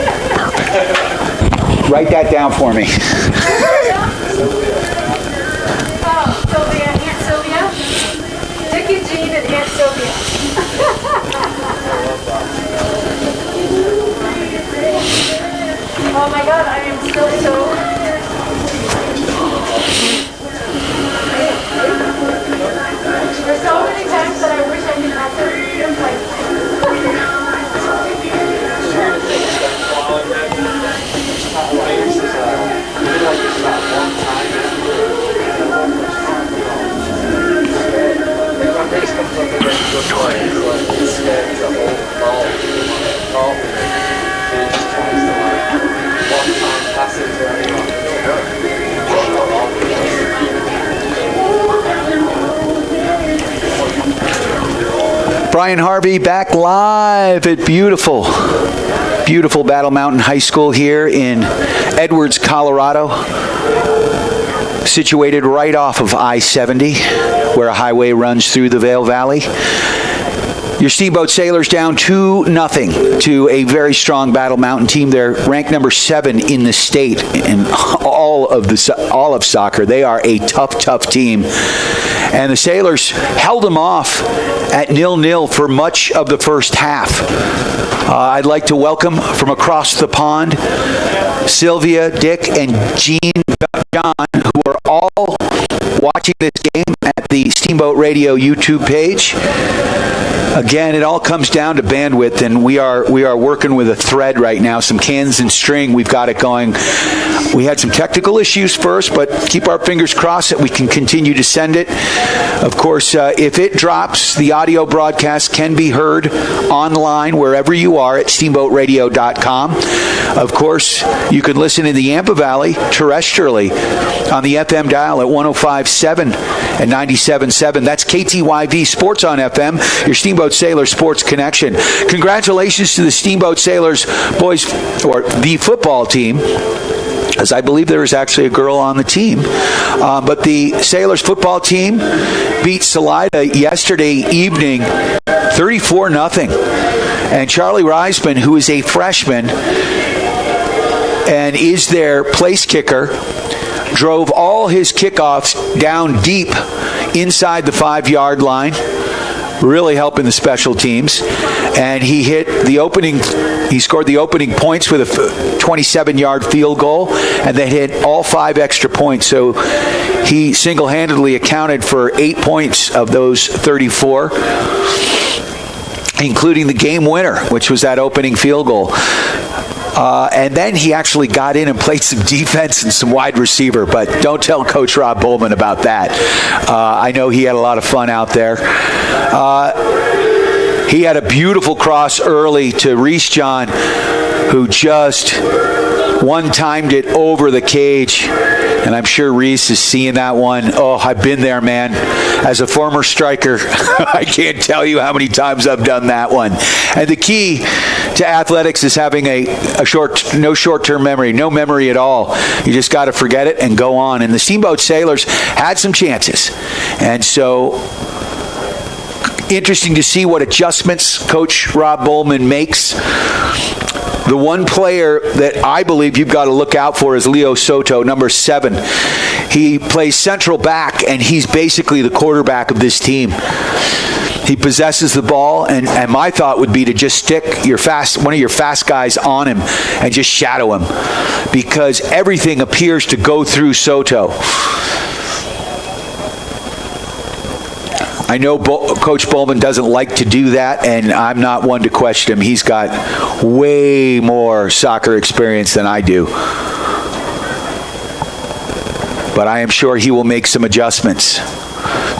Write that down for me. Sylvia, Aunt Sylvia. Dick and Jean and Aunt Sylvia. Oh my God, I am so. There's so many times that I wish I could have their freedom like. Brian Harvey back live at beautiful Battle Mountain High School here in Edwards, Colorado, situated right off of I-70, where a highway runs through the Vail Valley. Your Steamboat Sailors down 2-0 to a very strong Battle Mountain team. They're ranked number 7 in the state in all of soccer. They are a tough team. And the Sailors held them off at 0-0 for much of the first half. I'd like to welcome from across the pond Sylvia, Dick, and Jean John, who are all watching this game at the Steamboat Radio YouTube page. Again, it all comes down to bandwidth, and we are working with a thread right now, some cans and string. We've got it going. We had some technical issues first, but keep our fingers crossed that we can continue to send it. Of course, if it drops, the audio broadcast can be heard online wherever you are at steamboatradio.com. Of course, you can listen in the Yampa Valley terrestrially on the FM dial at 105.7 and 97.7. That's KTYV Sports on FM, your Steamboat Sailors Sports Connection. Congratulations to the Steamboat Sailors boys, or the football team, as I believe there is actually a girl on the team. But the Sailors football team beat Salida yesterday evening 34-0. And Charlie Reisman, who is a freshman and is their place kicker, drove all his kickoffs down deep inside the 5-yard line, really helping the special teams. And he scored the opening points with a 27-yard field goal, and then hit all 5 extra points. So he single-handedly accounted for 8 points of those 34, including the game winner, which was that opening field goal. And then he actually got in and played some defense and some wide receiver, but don't tell Coach Rob Bowman about that. I know he had a lot of fun out there. He had a beautiful cross early to Reese John, who just one-timed it over the cage. And I'm sure Reese is seeing that one. Oh, I've been there, man. As a former striker, I can't tell you how many times I've done that one. And the key to athletics is having no short-term memory, no memory at all. You just got to forget it and go on. And the Steamboat Sailors had some chances. And so, interesting to see what adjustments Coach Rob Bowman makes. The one player that I believe you've got to look out for is Leo Soto, number 7. He plays central back, and he's basically the quarterback of this team. He possesses the ball, and my thought would be to just stick one of your fast guys on him and just shadow him, because everything appears to go through Soto. I know Coach Bowman doesn't like to do that, and I'm not one to question him. He's got way more soccer experience than I do. But I am sure he will make some adjustments.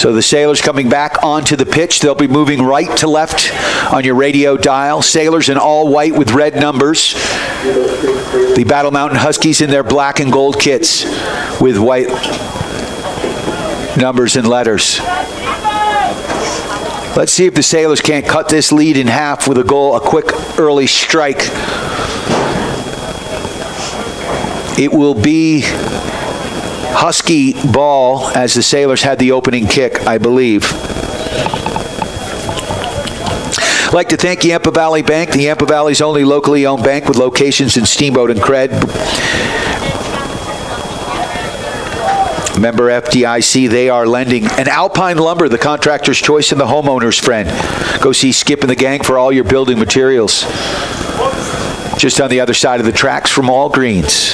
So the Sailors coming back onto the pitch. They'll be moving right to left on your radio dial. Sailors in all white with red numbers. The Battle Mountain Huskies in their black and gold kits with white numbers and letters. Let's see if the Sailors can't cut this lead in half with a quick early strike. It will be Husky ball as the Sailors had the opening kick, I believe. I'd like to thank Yampa Valley Bank, the Yampa Valley's only locally owned bank with locations in Steamboat and Cred. Member FDIC, they are lending. And Alpine Lumber, the contractor's choice and the homeowner's friend. Go see Skip and the gang for all your building materials. Just on the other side of the tracks from All Greens.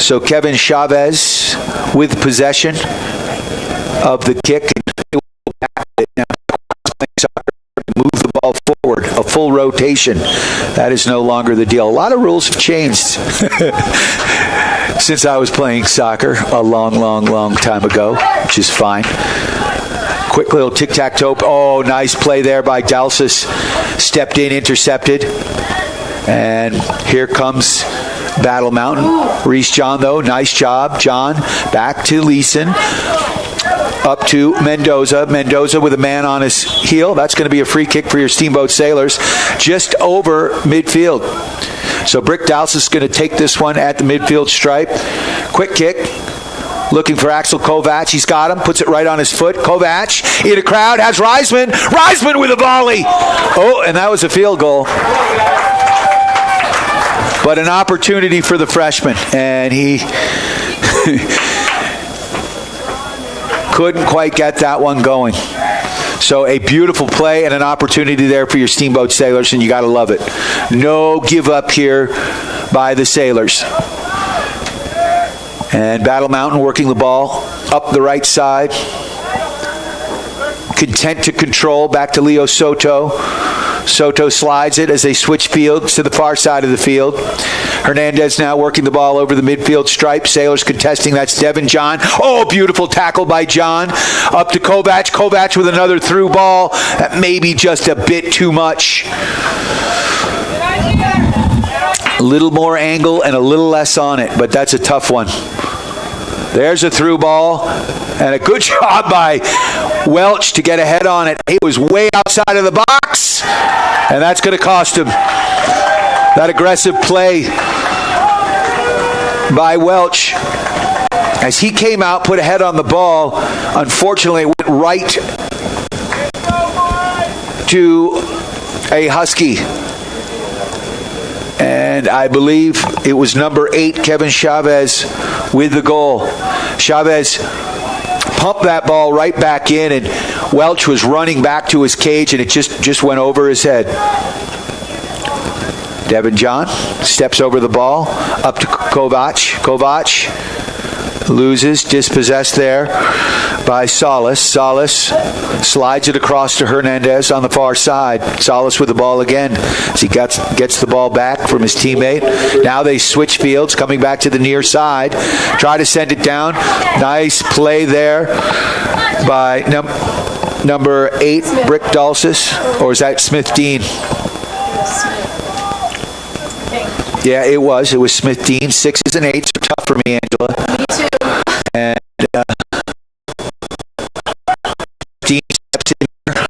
So Kevin Chavez with possession of the kick. Now move the ball forward, a full rotation. That is no longer the deal. A lot of rules have changed since I was playing soccer a long time ago, which is fine. Quick little tic-tac-toe. Oh, nice play there by Dalsis. Stepped in, intercepted. And here comes Battle Mountain. Reese John, though, nice job. John back to Leeson. Up to Mendoza. Mendoza with a man on his heel. That's going to be a free kick for your Steamboat Sailors. Just over midfield. So Brick Dalsis is going to take this one at the midfield stripe. Quick kick. Looking for Axel Kovac. He's got him. Puts it right on his foot. Kovac in a crowd. Has Reisman. Reisman with a volley. Oh, and that was a field goal. But an opportunity for the freshman. And he couldn't quite get that one going. So a beautiful play and an opportunity there for your Steamboat Sailors, and you got to love it. No give up here by the Sailors. And Battle Mountain working the ball up the right side. Content to control. Back to Leo Soto. Soto slides it as they switch fields to the far side of the field. Hernandez now working the ball over the midfield stripe. Sailors contesting. That's Devin John. Oh, beautiful tackle by John. Up to Kovac. Kovac with another through ball. That may be just a bit too much. A little more angle and a little less on it, but that's a tough one. There's a through ball, and a good job by Welch to get ahead on it. He was way outside of the box, and that's going to cost him. That aggressive play by Welch, as he came out, put a head on the ball, unfortunately it went right to a Husky. And I believe it was number 8, Kevin Chavez, with the goal. Chavez pumped that ball right back in, and Welch was running back to his cage, and it just went over his head. Devin John steps over the ball, up to Kovac. Kovac loses, dispossessed there by Salas. Salas slides it across to Hernandez on the far side. Salas with the ball again as he gets the ball back from his teammate. Now they switch fields, coming back to the near side. Try to send it down. Nice play there by number 8, Brick Dalsis. Or is that Smith Dean? Yeah, it was. It was Smith Dean. 6s and 8s are tough for me, Angela. Me too. And Dean steps in here.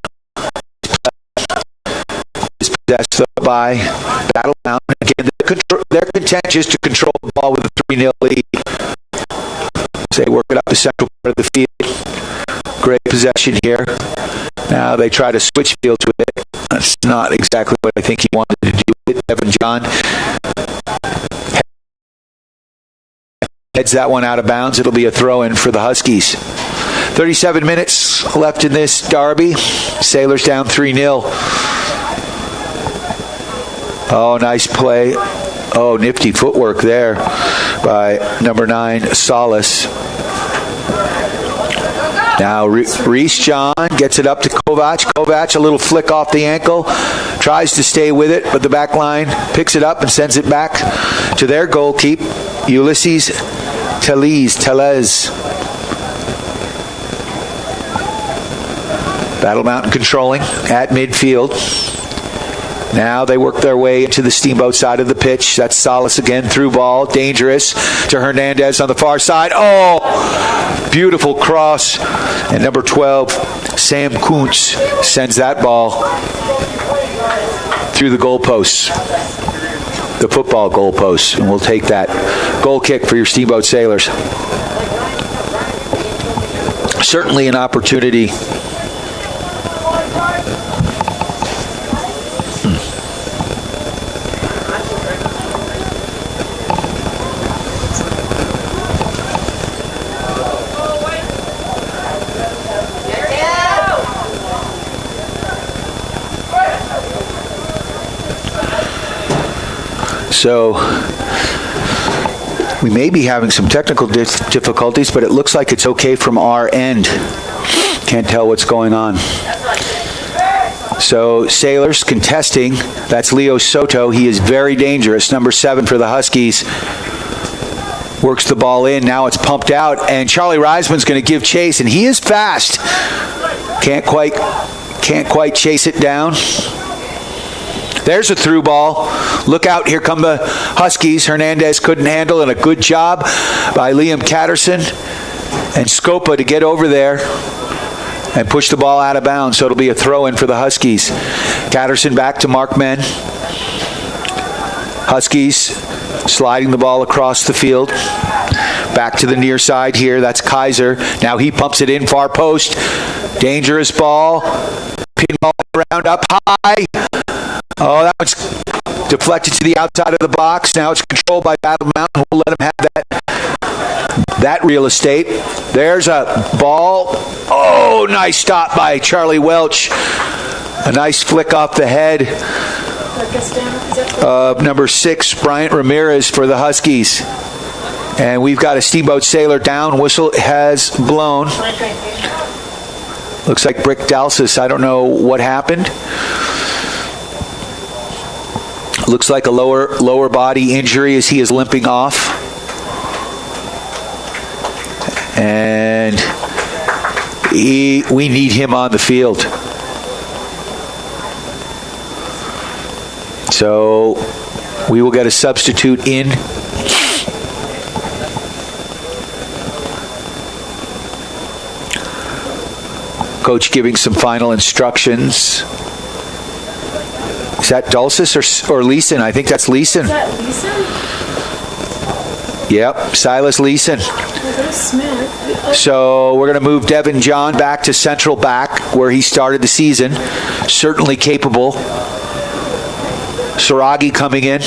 Is possessed by Battle Mountain. Again, they're content just to control the ball with a 3-0 lead. So they work it up the central part of the field. Great possession here. Now they try to switch fields with it. That's not exactly what I think he wanted to do with it. Devin John heads that one out of bounds. It'll be a throw-in for the Huskies. 37 minutes left in this derby. Sailors down 3-0. Oh, nice play. Oh, nifty footwork there by number 9, Salas. Now Reese John gets it up to Kovac. Kovac, a little flick off the ankle. Tries to stay with it, but the back line picks it up and sends it back to their goalkeeper, Ulysses Telez. Battle Mountain controlling at midfield. Now they work their way into the Steamboat side of the pitch. That's Salas again, through ball, dangerous to Hernandez on the far side. Oh, beautiful cross. And number 12, Sam Kuntz, sends that ball through the goalposts, the football goalposts, and we'll take that. Goal kick for your Steamboat Sailors. certainly an opportunity. So we may be having some technical difficulties, but it looks like it's okay from our end. Can't tell what's going on. So Sailors contesting. That's Leo Soto. He is very dangerous. Number 7 for the Huskies. Works the ball in. Now it's pumped out, and Charlie Reisman's going to give chase, and he is fast. Can't quite chase it down. There's a through ball. Look out, here come the Huskies. Hernandez couldn't handle it. A good job by Liam Catterson and Scopa to get over there and push the ball out of bounds. So it'll be a throw-in for the Huskies. Catterson back to Mark Men. Huskies sliding the ball across the field. Back to the near side here. That's Kaiser. Now he pumps it in, far post. Dangerous ball. Pinball around up high. Oh, that one's deflected to the outside of the box. Now it's controlled by Battle Mountain. We'll let him have that real estate. There's a ball. Oh, nice stop by Charlie Welch. A nice flick off the head of number 6, Bryant Ramirez for the Huskies. And we've got a Steamboat Sailor down. Whistle has blown. Looks like Brick Dalsis. I don't know what happened. Looks like a lower body injury as he is limping off. And we need him on the field. So we will get a substitute in. Coach giving some final instructions. Is that Dulcis or Leeson? I think that's Leeson. Is that Leeson? Yep, Silas Leeson. Smith. So we're going to move Devin John back to central back where he started the season. Certainly capable. Saragi coming in.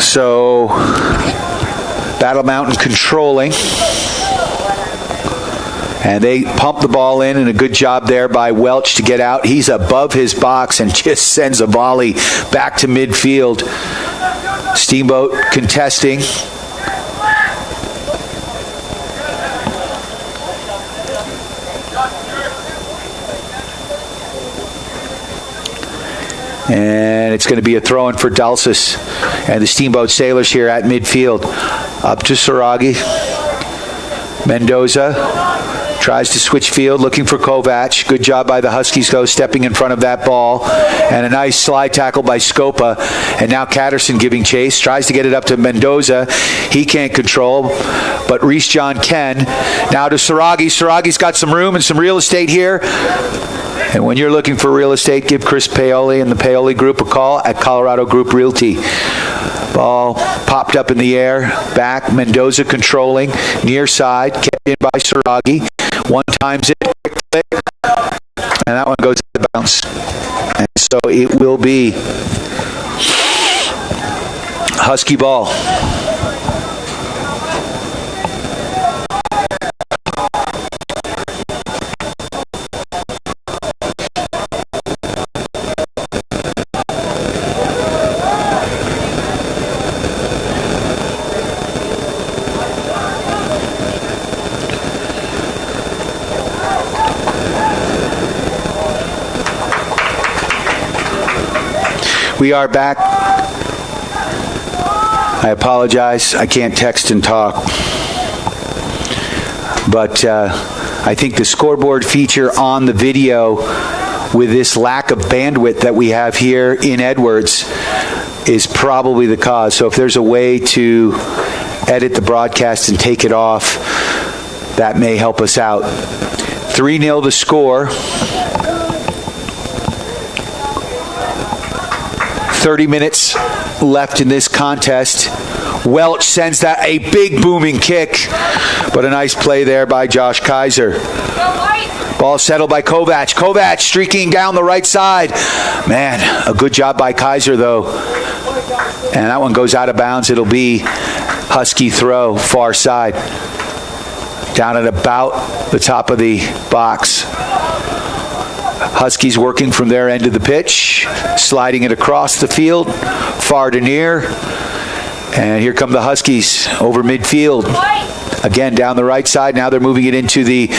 So, Battle Mountain controlling. And they pump the ball in, and a good job there by Welch to get out. He's above his box and just sends a volley back to midfield. Steamboat contesting. And it's going to be a throw-in for Dulcis and the Steamboat Sailors here at midfield. Up to Saragi. Mendoza tries to switch field, looking for Kovac. Good job by the Huskies, though, stepping in front of that ball. And a nice slide tackle by Scopa. And now Catterson giving chase. Tries to get it up to Mendoza. He can't control, but Reese John can. Now to Saragi. Saragi's got some room and some real estate here. And when you're looking for real estate, give Chris Paoli and the Paoli Group a call at Colorado Group Realty. Ball popped up in the air. Back. Mendoza controlling. Near side. Kept in by Saragi. One times it. Quick click. And that one goes to the bounce. And so it will be Husky ball. We are back. I apologize. I can't text and talk. But I think the scoreboard feature on the video with this lack of bandwidth that we have here in Edwards is probably the cause. So if there's a way to edit the broadcast and take it off, that may help us out. 3-0 the score. 30 minutes left in this contest. Welch sends that a big booming kick, but a nice play there by Josh Kaiser. Ball settled by Kovac. Kovac streaking down the right side. Man, a good job by Kaiser, though. And that one goes out of bounds. It'll be Husky throw, far side. Down at about the top of the box. Huskies working from their end of the pitch, sliding it across the field, far to near. And here come the Huskies over midfield. Again, down the right side. Now they're moving it into the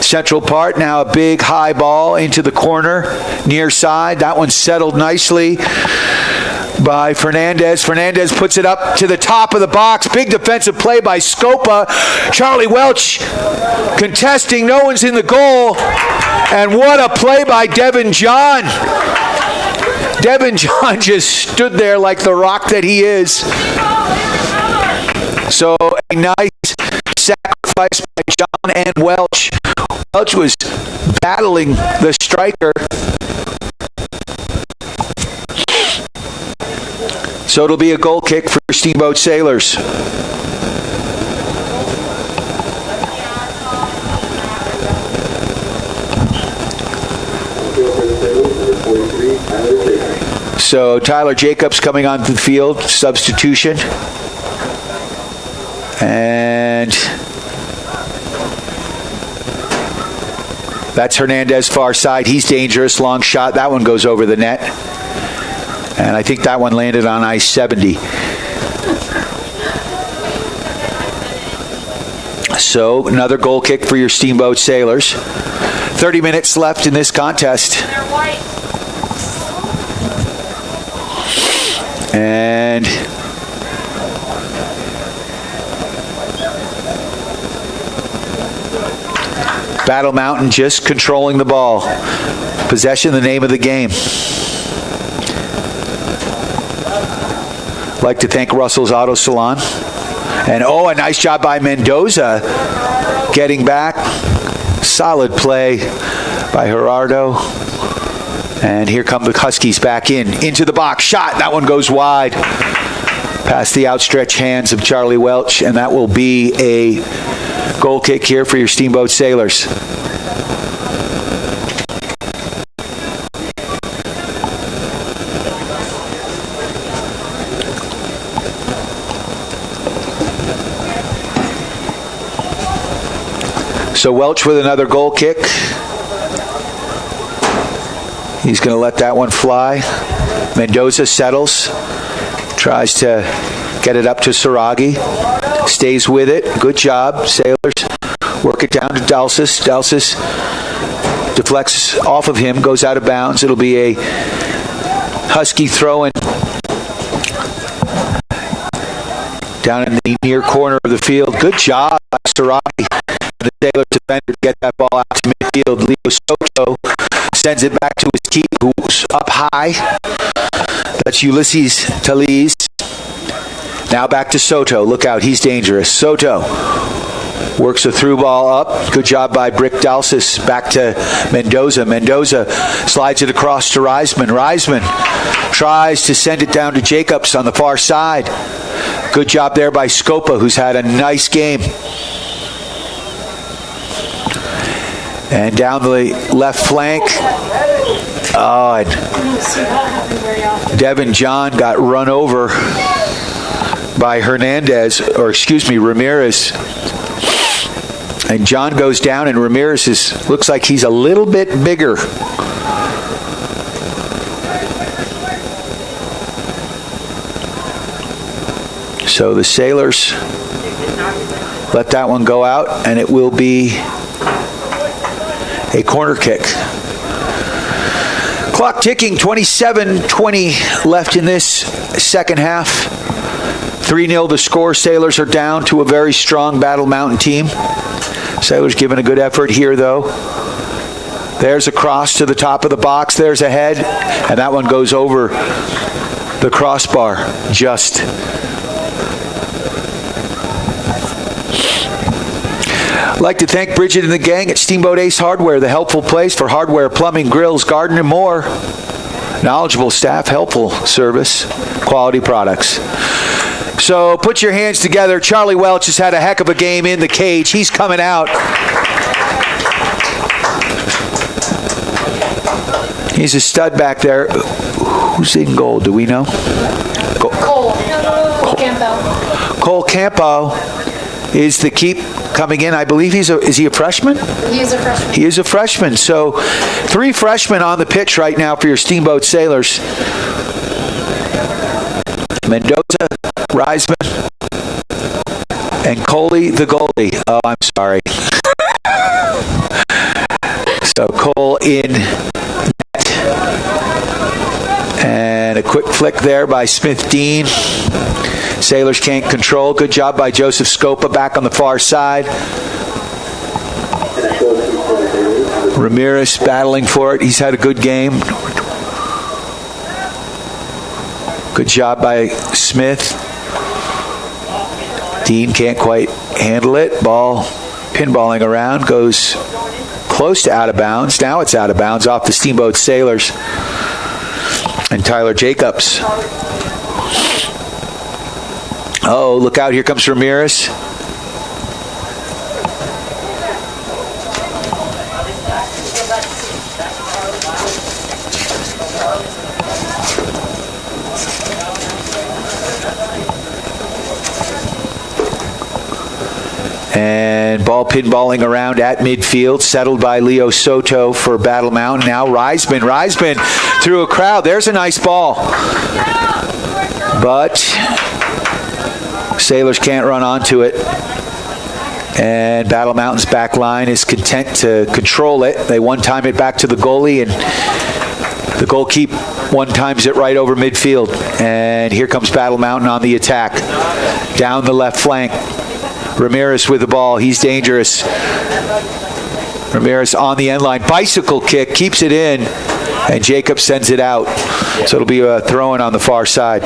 central part. Now a big high ball into the corner, near side. That one's settled nicely by Fernandez. Fernandez puts it up to the top of the box. Big defensive play by Scopa. Charlie Welch contesting. No one's in the goal. And what a play by Devin John. Devin John just stood there like the rock that he is. So a nice sacrifice by John and Welch. Welch was battling the striker. So it'll be a goal kick for Steamboat Sailors. So Tyler Jacobs coming onto the field, substitution. And that's Hernandez far side. He's dangerous, long shot. That one goes over the net. And I think that one landed on I-70. So another goal kick for your Steamboat Sailors. 30 minutes left in this contest. And Battle Mountain just controlling the ball. Possession, the name of the game. I'd like to thank Russell's Auto Salon. And a nice job by Mendoza getting back. Solid play by Gerardo. And here come the Huskies back into the box. Shot. That one goes wide. Past the outstretched hands of Charlie Welch. And that will be a goal kick here for your Steamboat Sailors. So Welch with another goal kick. He's going to let that one fly. Mendoza settles. Tries to get it up to Saragi. Stays with it. Good job, Sailors. Work it down to Dalsis. Dalsis deflects off of him, goes out of bounds. It'll be a Husky throw-in down in the near corner of the field. Good job by Saragi. The Sailor defender to get that ball out to midfield. Leo Soto sends it back to his keeper, who's up high. That's Ulysses Taliz. Now back to Soto. Look out, he's dangerous. Soto works a through ball up. Good job by Brick Dalsis. Back to Mendoza. Mendoza slides it across to Reisman. Reisman tries to send it down to Jacobs on the far side. Good job there by Scopa, who's had a nice game. And down the left flank. And Devin John got run over by Ramirez. And John goes down, and Ramirez looks like he's a little bit bigger. So the Sailors let that one go out, and it will be a corner kick. Clock ticking, 27-20 left in this second half. 3-0 the score. Sailors are down to a very strong Battle Mountain team. Sailors giving a good effort here, though. There's a cross to the top of the box. There's a head, and that one goes over the crossbar. Just. I'd like to thank Bridget and the gang at Steamboat Ace Hardware, the helpful place for hardware, plumbing, grills, garden, and more. Knowledgeable staff, helpful service, quality products. So put your hands together. Charlie Welch has had a heck of a game in the cage. He's coming out. He's a stud back there. Who's in goal? Do we know? Cole Campo. Cole Campo is the keep coming in. I believe is he a freshman? He is a freshman. He is a freshman. So 3 freshmen on the pitch right now for your Steamboat Sailors. Mendoza, Reisman, and Coley the goalie. Oh, I'm sorry. So Cole in net. And a quick flick there by Smith Dean. Sailors can't control. Good job by Joseph Scopa back on the far side. Ramirez battling for it. He's had a good game. Good job by Smith. Dean can't quite handle it. Ball pinballing around. Goes close to out of bounds. Now it's out of bounds off the Steamboat Sailors. And Tyler Jacobs. Oh, look out. Here comes Ramirez. And ball pinballing around at midfield, settled by Leo Soto for Battle Mountain. Now Reisman through a crowd. There's a nice ball. But Sailors can't run onto it. And Battle Mountain's back line is content to control it. They one-time it back to the goalie, and the goalkeeper one-times it right over midfield. And here comes Battle Mountain on the attack. Down the left flank. Ramirez with the ball. He's dangerous. Ramirez on the end line. Bicycle kick. Keeps it in. And Jacob sends it out. So it'll be a throw-in on the far side.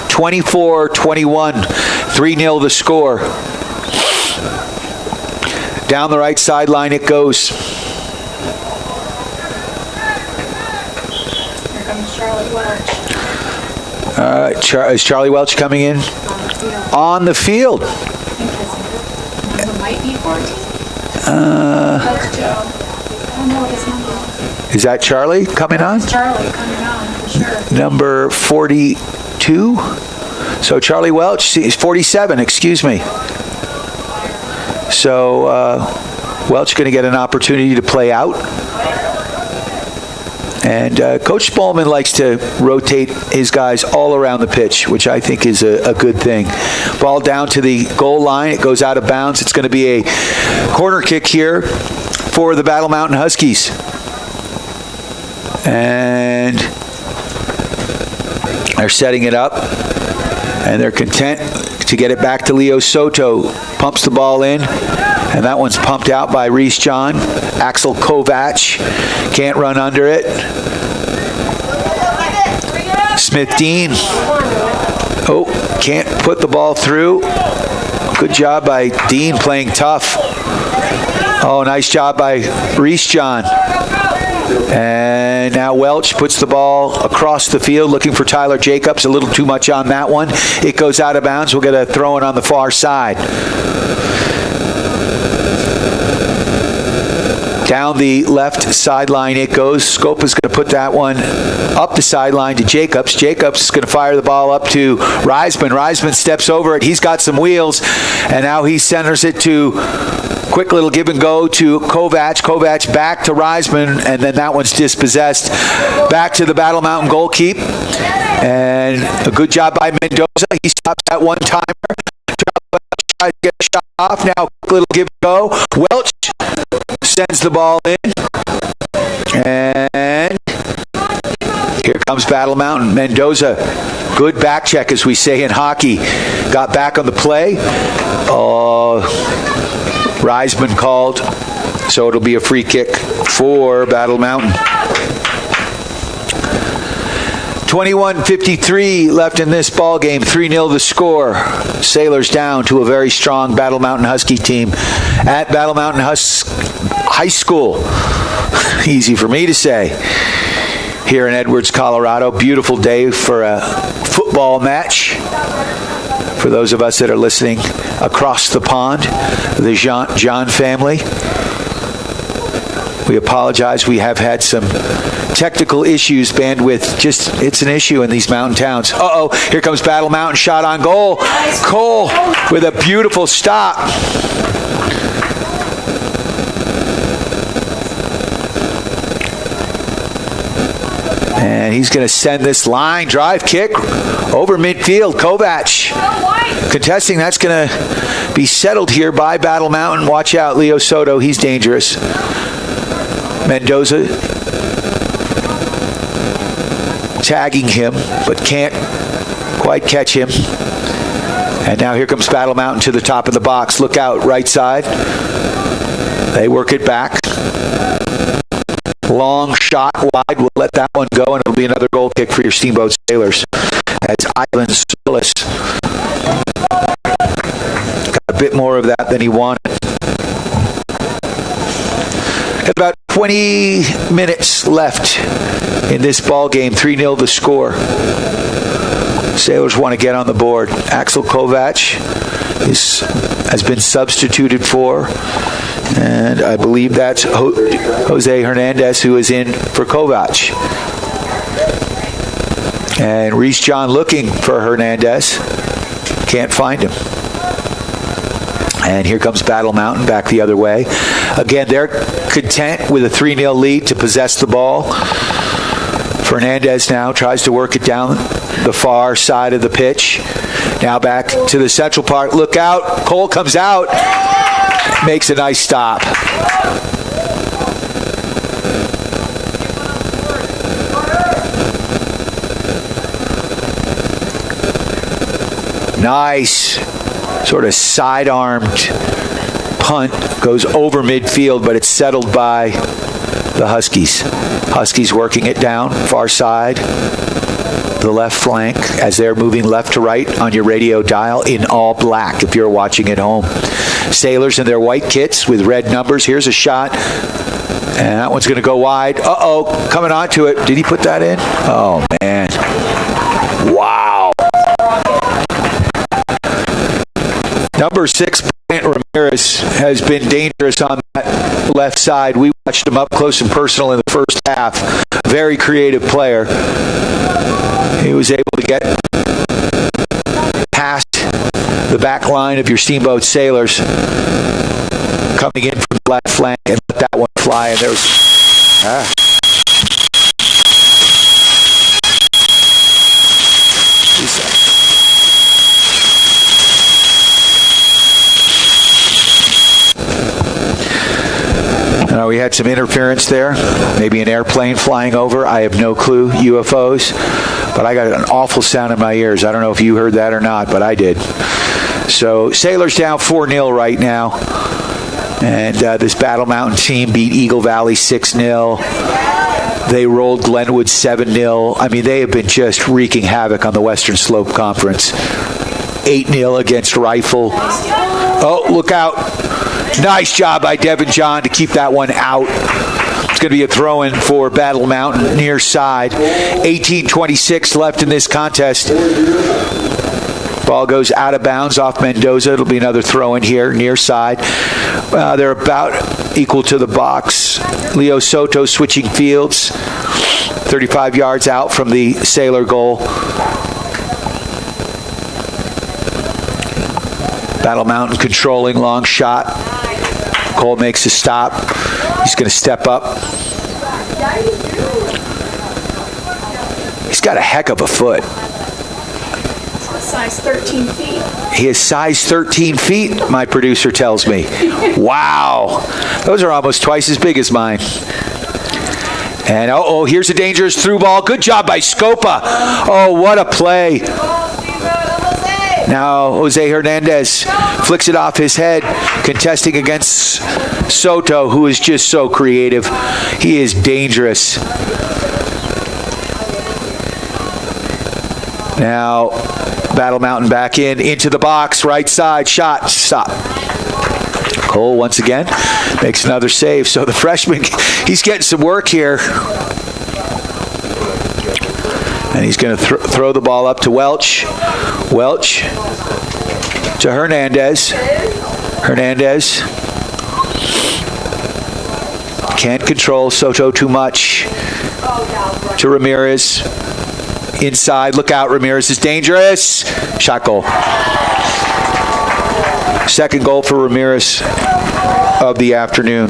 (24-21), 3-0 the score. Down the right sideline it goes. Here comes Charlie Welch. All right, is Charlie Welch coming in? On the field. I think his number might be 14. That's Joe. I don't know what his number is. Is that Charlie coming on? It's Charlie coming on, for sure. Number 42. So Charlie Welch is 47, excuse me. So Welch going to get an opportunity to play out. And Coach Spallman likes to rotate his guys all around the pitch, which I think is a good thing. Ball down to the goal line. It goes out of bounds. It's going to be a corner kick here for the Battle Mountain Huskies. And they're setting it up. And they're content to get it back to Leo Soto. Pumps the ball in. And that one's pumped out by Reese John. Axel Kovac can't run under it. Smith Dean. Oh, can't put the ball through. Good job by Dean playing tough. Oh, nice job by Reese John. And now Welch puts the ball across the field looking for Tyler Jacobs. A little too much on that one. It goes out of bounds. We'll get a throw-in on the far side. Down the left sideline it goes. Scopa's going to put that one up the sideline to Jacobs. Jacobs is going to fire the ball up to Reisman. Reisman steps over it. He's got some wheels. And now he centers it to quick little give and go to Kovac. Kovac back to Reisman. And then that one's dispossessed. Back to the Battle Mountain goalkeep. And a good job by Mendoza. He stops that one-timer. Tries to get a shot off. Now quick little give and go. Welch sends the ball in, and comes Battle Mountain. Mendoza, good back check, as we say in hockey. Got back on the play. Reisman called, so it'll be a free kick for Battle Mountain. 21:53 left in this ball game. 3-0 the score. Sailors down to a very strong Battle Mountain Husky team at Battle Mountain High School. Easy for me to say. Here in Edwards, Colorado. Beautiful day for a football match. For those of us that are listening across the pond, the John family. We apologize. We have had some technical issues, bandwidth. It's an issue in these mountain towns. Here comes Battle Mountain, shot on goal. Cole with a beautiful stop. And he's going to send this line drive kick over midfield. Kovac contesting. That's going to be settled here by Battle Mountain. Watch out, Leo Soto. He's dangerous. Mendoza tagging him, but can't quite catch him. And now here comes Battle Mountain to the top of the box. Look out, right side. They work it back. Long shot wide. We'll let that one go, and it'll be another goal kick for your Steamboat Sailors. That's Ivan Solis. Got a bit more of that than he wanted. About 20 minutes left in this ball game. 3-0 the score. Sailors want to get on the board. Axel Kovac has been substituted for, and I believe that's Jose Hernandez who is in for Kovac. And Reese John looking for Hernandez. Can't find him. And here comes Battle Mountain back the other way. Again, they're content with a 3-0 lead to possess the ball. Fernandez now tries to work it down the far side of the pitch. Now back to the central part. Look out. Cole comes out. Makes a nice stop. Nice. Sort of side-armed punt. Goes over midfield, but it's settled by the Huskies. Huskies working it down, far side, the left flank, as they're moving left to right on your radio dial in all black if you're watching at home. Sailors in their white kits with red numbers. Here's a shot, and that one's going to go wide. Coming onto it. Did he put that in? Oh, man. Wow. Number 6, Bryant Ramirez, has been dangerous on that left side. We watched him up close and personal in the first half. Very creative player. He was able to get past the back line of your Steamboat Sailors, coming in from the left flank, and let that one fly. And there was... we had some interference there. Maybe an airplane flying over. I have no clue. UFOs. But I got an awful sound in my ears. I don't know if you heard that or not, but I did. So Sailors down 4-0 right now. And this Battle Mountain team beat Eagle Valley 6-0. They rolled Glenwood 7-0. I mean, they have been just wreaking havoc on the Western Slope Conference. 8-0 against Rifle. Oh, look out. Nice job by Devin John to keep that one out. It's going to be a throw-in for Battle Mountain near side. 18:26 left in this contest. Ball goes out of bounds off Mendoza. It'll be another throw-in here near side. They're about equal to the box. Leo Soto switching fields. 35 yards out from the Sailor goal. Battle Mountain controlling, long shot. Cole makes a stop. He's going to step up. He's got a heck of a foot. Size 13 feet. He is size 13 feet, my producer tells me. Wow. Those are almost twice as big as mine. And here's a dangerous through ball. Good job by Scopa. Oh, what a play. Now Jose Hernandez flicks it off his head, contesting against Soto, who is just so creative. He is dangerous. Now Battle Mountain back into the box, right side, shot, stop. Cole once again makes another save. So the freshman, he's getting some work here. And he's going to throw the ball up to Welch. Welch to Hernandez. Hernandez can't control Soto too much. To Ramirez. Inside, look out, Ramirez is dangerous. Shot goal. Second goal for Ramirez of the afternoon.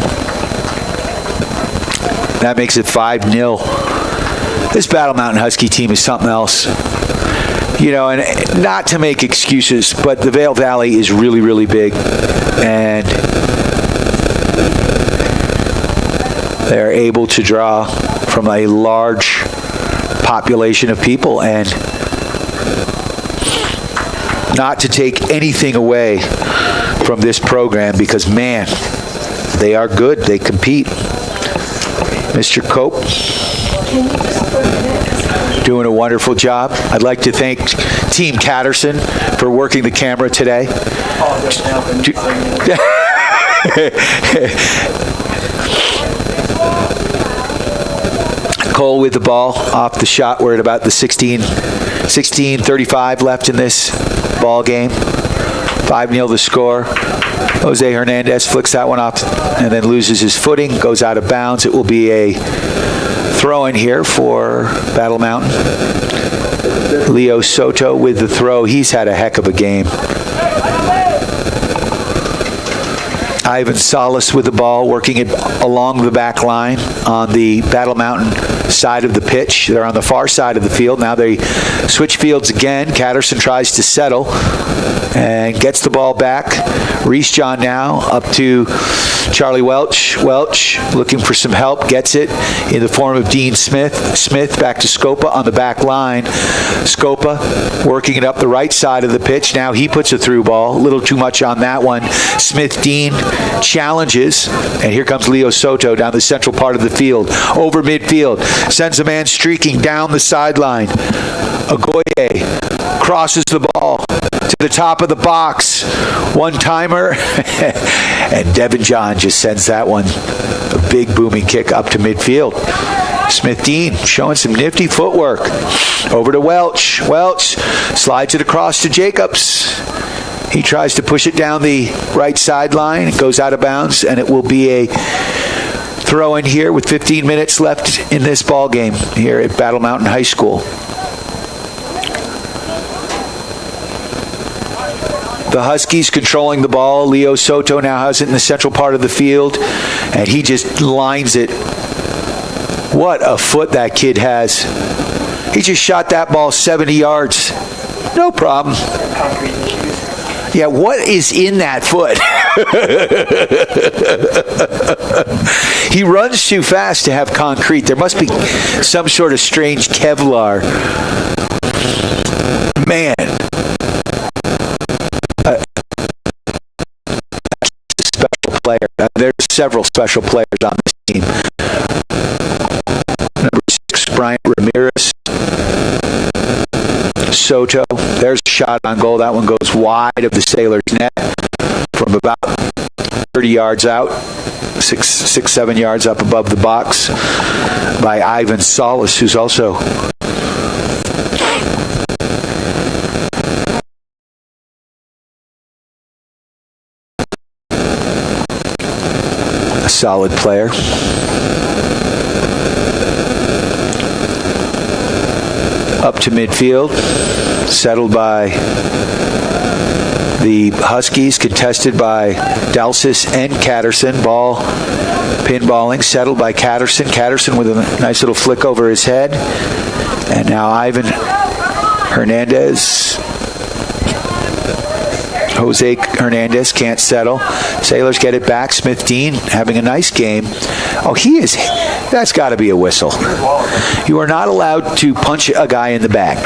That makes it 5-0. This Battle Mountain Husky team is something else. You know, and not to make excuses, but the Vail Valley is really, really big. And they're able to draw from a large population of people, and not to take anything away from this program, because man, they are good, they compete. Mr. Cope doing a wonderful job. I'd like to thank Team Catterson for working the camera today. Cole with the ball off the shot. We're at about the 16:35 left in this ball game. 5-0 the score. Jose Hernandez flicks that one off and then loses his footing, goes out of bounds. It will be a throw-in here for Battle Mountain. Leo Soto with the throw. He's had a heck of a game. Ivan Salas with the ball, working it along the back line on the Battle Mountain side of the pitch. They're on the far side of the field. Now they switch fields again. Catterson tries to settle and gets the ball back. Reese John now up to Charlie Welch. Welch looking for some help, gets it in the form of Dean Smith. Smith back to Scopa on the back line. Scopa working it up the right side of the pitch. Now he puts a through ball. A little too much on that one. Smith-Dean challenges, and here comes Leo Soto down the central part of the field. Over midfield. Sends a man streaking down the sideline. Ogoye crosses the ball to the top of the box. One-timer. And Devin John just sends that one. A big booming kick up to midfield. Smith-Dean showing some nifty footwork. Over to Welch. Welch slides it across to Jacobs. He tries to push it down the right sideline. It goes out of bounds, and it will be a throw in here with 15 minutes left in this ball game here at Battle Mountain High School. The Huskies controlling the ball. Leo Soto now has it in the central part of the field, and he just lines it. What a foot that kid has. He just shot that ball 70 yards. No problem. Yeah, what is in that foot? He runs too fast to have concrete. There must be some sort of strange Kevlar. Man. Special player. There's several special players on this team. Number 6, Bryant Ramirez. Soto. There's a shot on goal. That one goes wide of the Sailors' net from about 30 yards out, 6-7 yards up above the box by Ivan Salas, who's also a solid player. Up to midfield, settled by the Huskies, contested by Dalsis and Catterson. Ball pinballing, settled by Catterson. Catterson with a nice little flick over his head. And now Ivan Hernandez Jose Hernandez can't settle. Sailors get it back. Smith Dean having a nice game. Oh, that's got to be a whistle. You are not allowed to punch a guy in the back.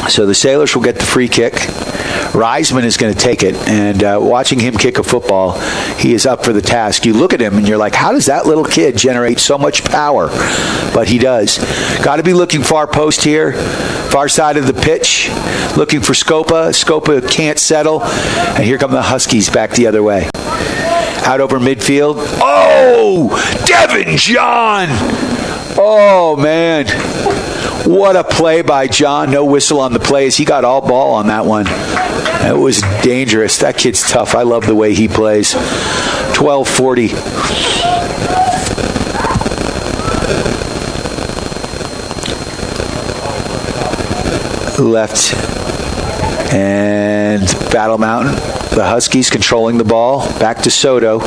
So the Sailors will get the free kick. Reisman is going to take it, and watching him kick a football, he is up for the task. You look at him, and you're like, how does that little kid generate so much power? But he does. Got to be looking far post here, far side of the pitch, looking for Scopa. Scopa can't settle, and here come the Huskies back the other way. Out over midfield. Oh, Devin John! Oh, man. What a play by John. No whistle on the play as he got all ball on that one. It was dangerous. That kid's tough. I love the way he plays. 12:40. Left. And Battle Mountain. The Huskies controlling the ball. Back to Soto.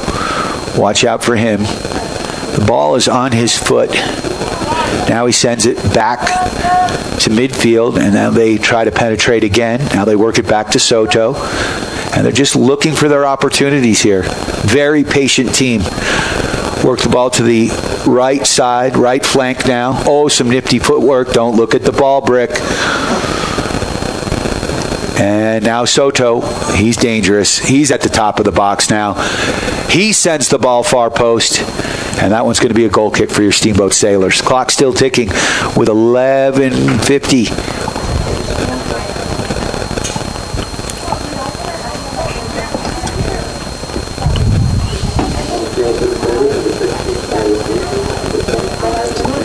Watch out for him. The ball is on his foot. Now he sends it back to midfield, and now they try to penetrate again. Now they work it back to Soto, and they're just looking for their opportunities here. Very patient team. Work the ball to the right side, right flank now. Oh, some nifty footwork. Don't look at the ball brick. And now Soto, he's dangerous. He's at the top of the box now. He sends the ball far post. And that one's going to be a goal kick for your Steamboat Sailors. Clock still ticking with 11:50.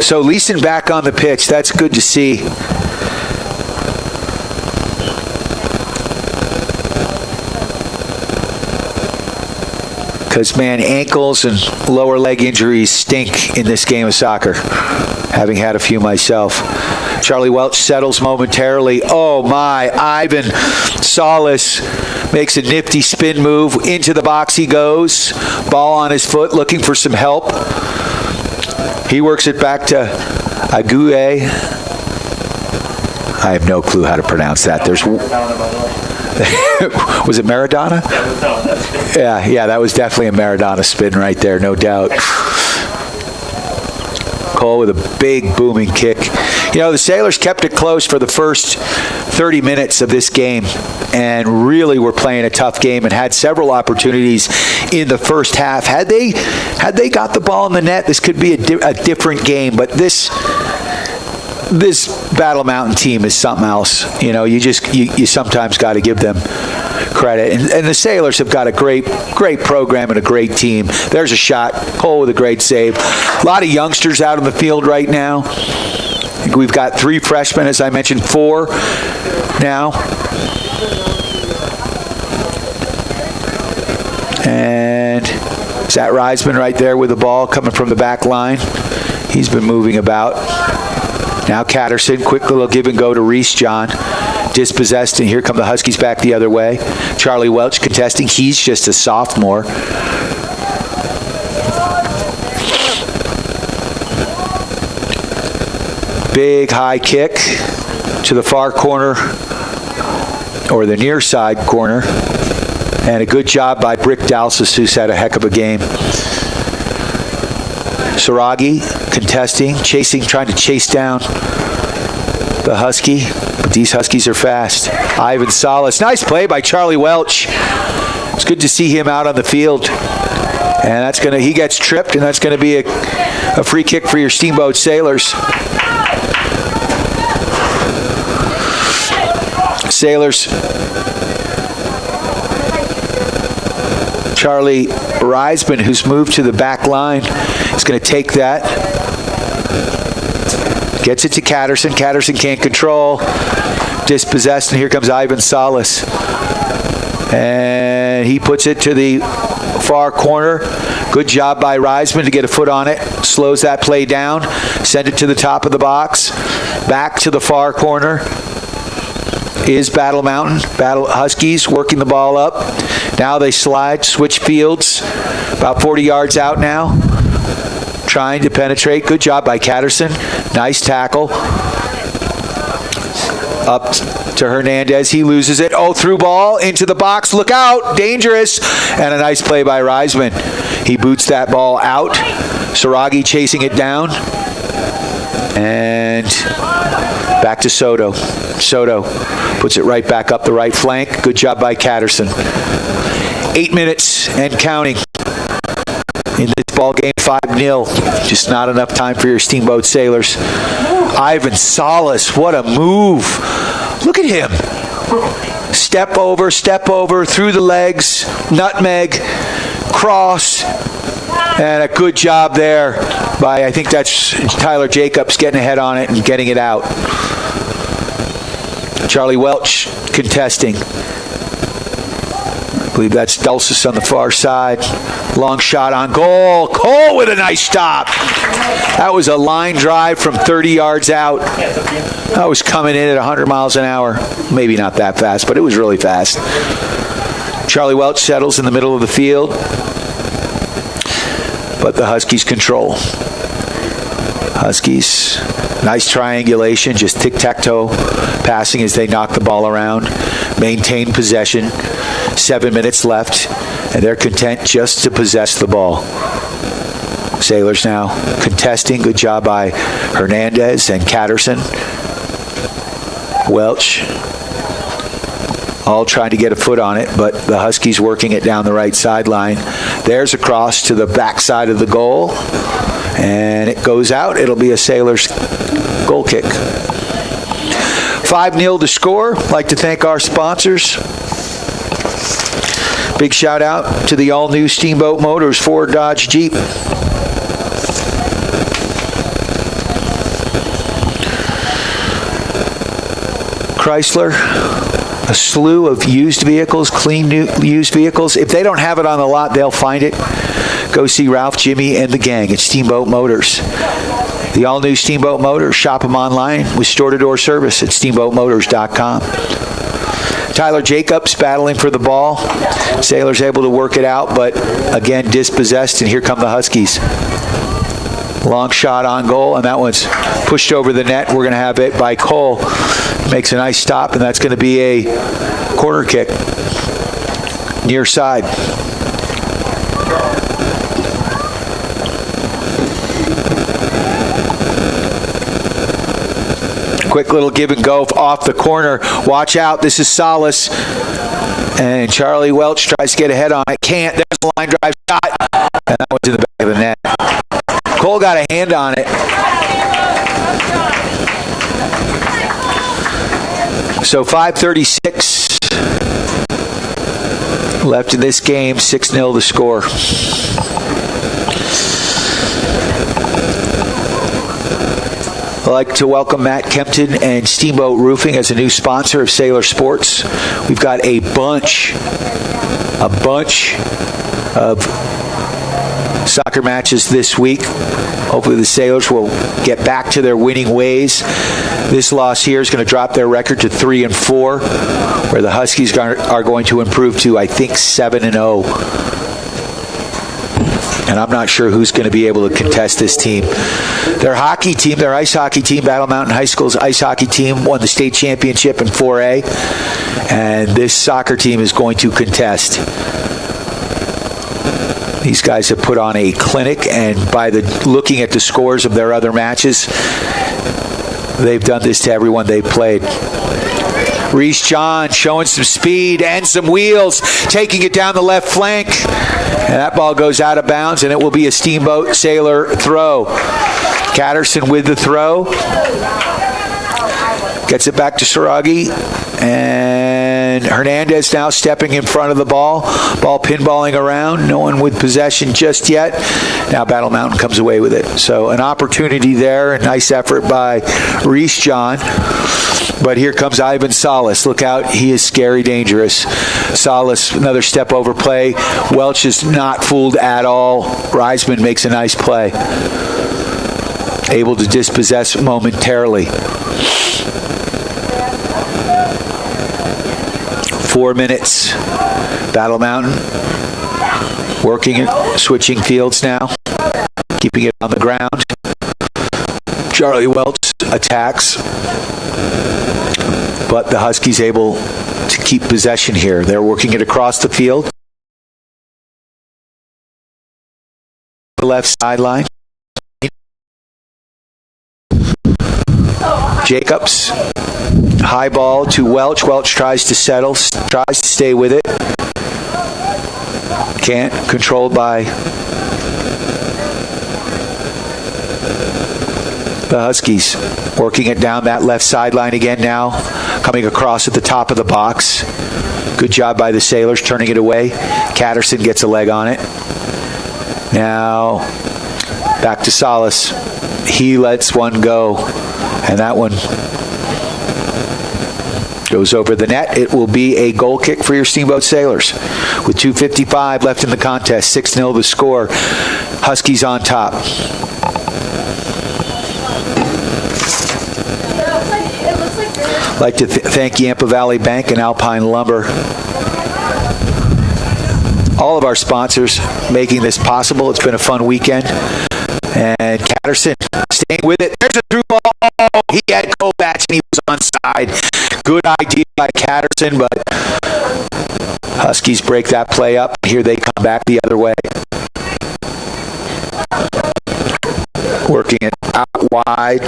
So Leeson back on the pitch. That's good to see. Because, man, ankles and lower leg injuries stink in this game of soccer, having had a few myself. Charlie Welch settles momentarily. Oh, my. Ivan Salas makes a nifty spin move. Into the box he goes. Ball on his foot, looking for some help. He works it back to Ague. I have no clue how to pronounce that. Was it Maradona? Yeah, that was definitely a Maradona spin right there, no doubt. Cole with a big booming kick. You know, the Sailors kept it close for the first 30 minutes of this game and really were playing a tough game and had several opportunities in the first half. Had they got the ball in the net, this could be a different game, but this Battle Mountain team is something else. You know, you sometimes got to give them credit. And the Sailors have got a great program and a great team. There's a shot. Cole with a great save. A lot of youngsters out on the field right now. I think we've got 3 freshmen, as I mentioned, 4 now. And is that Reisman right there with the ball coming from the back line? He's been moving about. Now Catterson, quick little give and go to Reese John. Dispossessed, and here come the Huskies back the other way. Charlie Welch contesting. He's just a sophomore. Big high kick to the far corner, or the near side corner. And a good job by Brick Dalsis, who's had a heck of a game. Saragi contesting, chasing, trying to chase down the Husky. But these Huskies are fast. Ivan Salas. Nice play by Charlie Welch. It's good to see him out on the field. And he gets tripped, and that's going to be a free kick for your Steamboat Sailors. Sailors. Charlie Reisman, who's moved to the back line, is going to take that. Gets it to Catterson. Catterson can't control. Dispossessed, and here comes Ivan Salas. And he puts it to the far corner. Good job by Reisman to get a foot on it. Slows that play down. Send it to the top of the box. Back to the far corner is Battle Mountain. Battle Huskies working the ball up. Now they slide, switch fields. About 40 yards out now. Trying to penetrate. Good job by Catterson. Nice tackle. Up to Hernandez. He loses it. Oh, through ball into the box. Look out. Dangerous. And a nice play by Reisman. He boots that ball out. Saragi chasing it down. And back to Soto. Soto puts it right back up the right flank. Good job by Catterson. 8 minutes and counting. In this ball game, 5-0. Just not enough time for your Steamboat Sailors. Ivan Salas, what a move. Look at him. Step over, through the legs, nutmeg, cross, and a good job there by, I think that's Tyler Jacobs getting ahead on it and getting it out. Charlie Welch contesting. I believe that's Dulcis on the far side. Long shot on goal. Cole with a nice stop. That was a line drive from 30 yards out. That was coming in at 100 miles an hour. Maybe not that fast, but it was really fast. Charlie Welch settles in the middle of the field, but the Huskies control. Huskies, nice triangulation, just tic-tac-toe passing as they knock the ball around. Maintain possession. 7 minutes left, and they're content just to possess the ball. Sailors now contesting. Good job by Hernandez and Catterson. Welch all trying to get a foot on it, but the Huskies working it down the right sideline. There's a cross to the backside of the goal, and it goes out. It'll be a Sailors goal kick. 5-0 to score. I'd like to thank our sponsors. Big shout out to the all-new Steamboat Motors Ford Dodge Jeep. Chrysler, a slew of used vehicles, clean new used vehicles. If they don't have it on the lot, they'll find it. Go see Ralph, Jimmy, and the gang at Steamboat Motors. The all-new Steamboat Motors. Shop them online with store-to-door service at steamboatmotors.com. Tyler Jacobs battling for the ball. Sailors able to work it out, but again dispossessed, and here come the Huskies. Long shot on goal, and that one's pushed over the net. We're going to have it by Cole. Makes a nice stop, and that's going to be a corner kick. Near side. Quick little give and go off the corner. Watch out. This is Salas. And Charlie Welch tries to get ahead on it. Can't. There's a line drive shot. And that one's in the back of the net. Cole got a hand on it. So 5:36 left in this game. 6-0 to score. I'd like to welcome Matt Kempton and Steamboat Roofing as a new sponsor of Sailor Sports. We've got a bunch of soccer matches this week. Hopefully the Sailors will get back to their winning ways. This loss here is going to drop their record to 3-4, where the Huskies are going to improve to, I think, 7-0. And I'm not sure who's going to be able to contest this team. Their hockey team, their ice hockey team, Battle Mountain High School's ice hockey team, won the state championship in 4A. And this soccer team is going to contest. These guys have put on a clinic, and by looking at the scores of their other matches, they've done this to everyone they've played. Reese John showing some speed and some wheels, taking it down the left flank. And that ball goes out of bounds, and it will be a Steamboat Sailor throw. Catterson with the throw. Gets it back to Saragi. And Hernandez now stepping in front of the ball. Ball pinballing around. No one with possession just yet. Now Battle Mountain comes away with it. So an opportunity there. A nice effort by Reese John. But here comes Ivan Salas. Look out. He is scary dangerous. Salas, another step over play. Welch is not fooled at all. Reisman makes a nice play. Able to dispossess momentarily. 4 minutes. Battle Mountain working it, switching fields now. Keeping it on the ground. Charlie Welch attacks. but the Huskies able to keep possession here. They're working it across the field. The left sideline. Jacobs, high ball to Welch. Welch tries to settle, tries to stay with it. Can't. Controlled by the Huskies. Working it down that left sideline again now. Coming across at the top of the box. Good job by the Sailors turning it away. Catterson gets a leg on it. Now back to Salas. He lets one go. And that one goes over the net. It will be a goal kick for your Steamboat Sailors. With 2:55 left in the contest, 6-0 the score. Huskies on top. I'd like to thank Yampa Valley Bank and Alpine Lumber. All of our sponsors making this possible. It's been a fun weekend. And Catterson staying with it. There's a through ball. Oh, he had Kovacs and he was onside. Good idea by Catterson, but Huskies break that play up. Here they come back the other way. Working it out wide.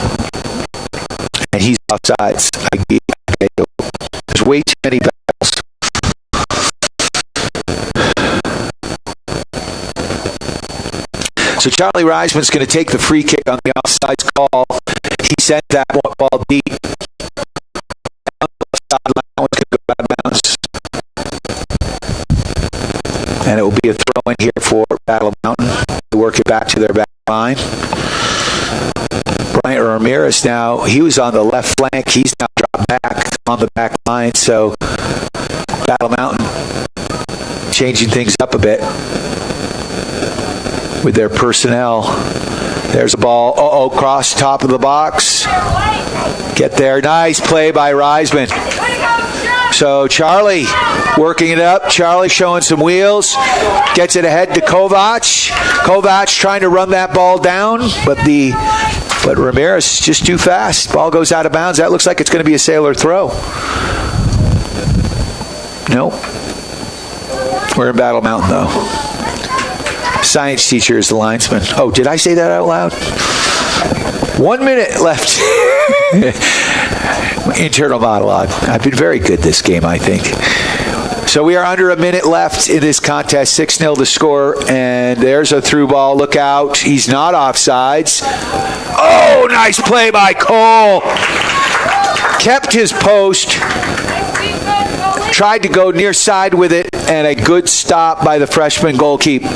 And he's offsides. There's way too many battles. So Charlie Reisman's going to take the free kick on the offsides call. He sent that ball deep. And it will be a throw in here for Battle Mountain. They work it back to their back line. Bryant Ramirez now, he was on the left flank. He's now dropped back on the back line. So Battle Mountain changing things up a bit with their personnel. There's a ball. Cross top of the box. Get there. Nice play by Reisman. So Charlie working it up. Charlie showing some wheels. Gets it ahead to Kovac. Kovac trying to run that ball down, but Ramirez is just too fast. Ball goes out of bounds. That looks like it's going to be a Sailor throw. Nope. We're in Battle Mountain though. Science teacher is the linesman. Oh, did I say that out loud? 1 minute left. Internal monologue. I've been very good this game, I think. So we are under a minute left in this contest. 6-0 the score. And there's a through ball. Look out. He's not offsides. Oh, nice play by Cole. Kept his post. Tried to go near side with it. And a good stop by the freshman goalkeeper.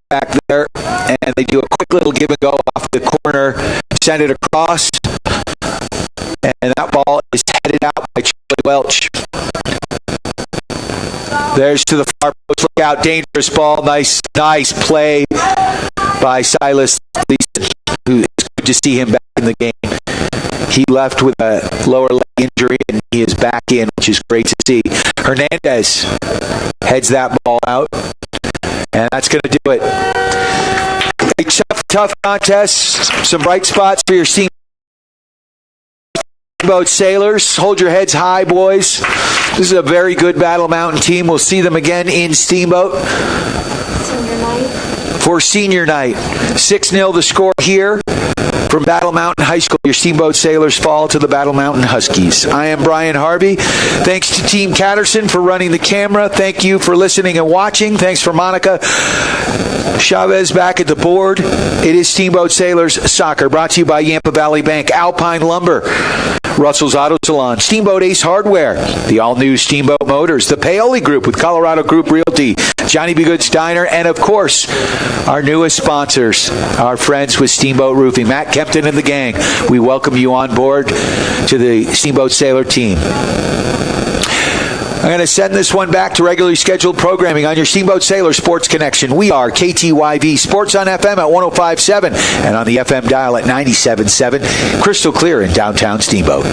Back there, and they do a quick little give and go off the corner, send it across, and that ball is headed out by Charlie Welch. There's to the far post. Look out, dangerous ball. Nice play by Silas Leeson, who is good to see him back in the game. He left with a lower leg injury, and he is back in, which is great to see. Hernandez heads that ball out. And that's going to do it. A tough contest. Some bright spots for your Steamboat Sailors. Hold your heads high, boys. This is a very good Battle Mountain team. We'll see them again in Steamboat for senior night. 6-0 the score here. From Battle Mountain High School, your Steamboat Sailors fall to the Battle Mountain Huskies. I am Brian Harvey. Thanks to Team Catterson for running the camera. Thank you for listening and watching. Thanks for Monica Chavez back at the board. It is Steamboat Sailors Soccer, brought to you by Yampa Valley Bank, Alpine Lumber, Russell's Auto Salon, Steamboat Ace Hardware, the all-new Steamboat Motors, the Paoli Group with Colorado Group Realty, Johnny B. Good's Diner, and of course, our newest sponsors, our friends with Steamboat Roofing, Matt Kempton and the gang. We welcome you on board to the Steamboat Sailor team. I'm going to send this one back to regularly scheduled programming on your Steamboat Sailor Sports Connection. We are KTYV Sports on FM at 105.7 and on the FM dial at 97.7. Crystal clear in downtown Steamboat.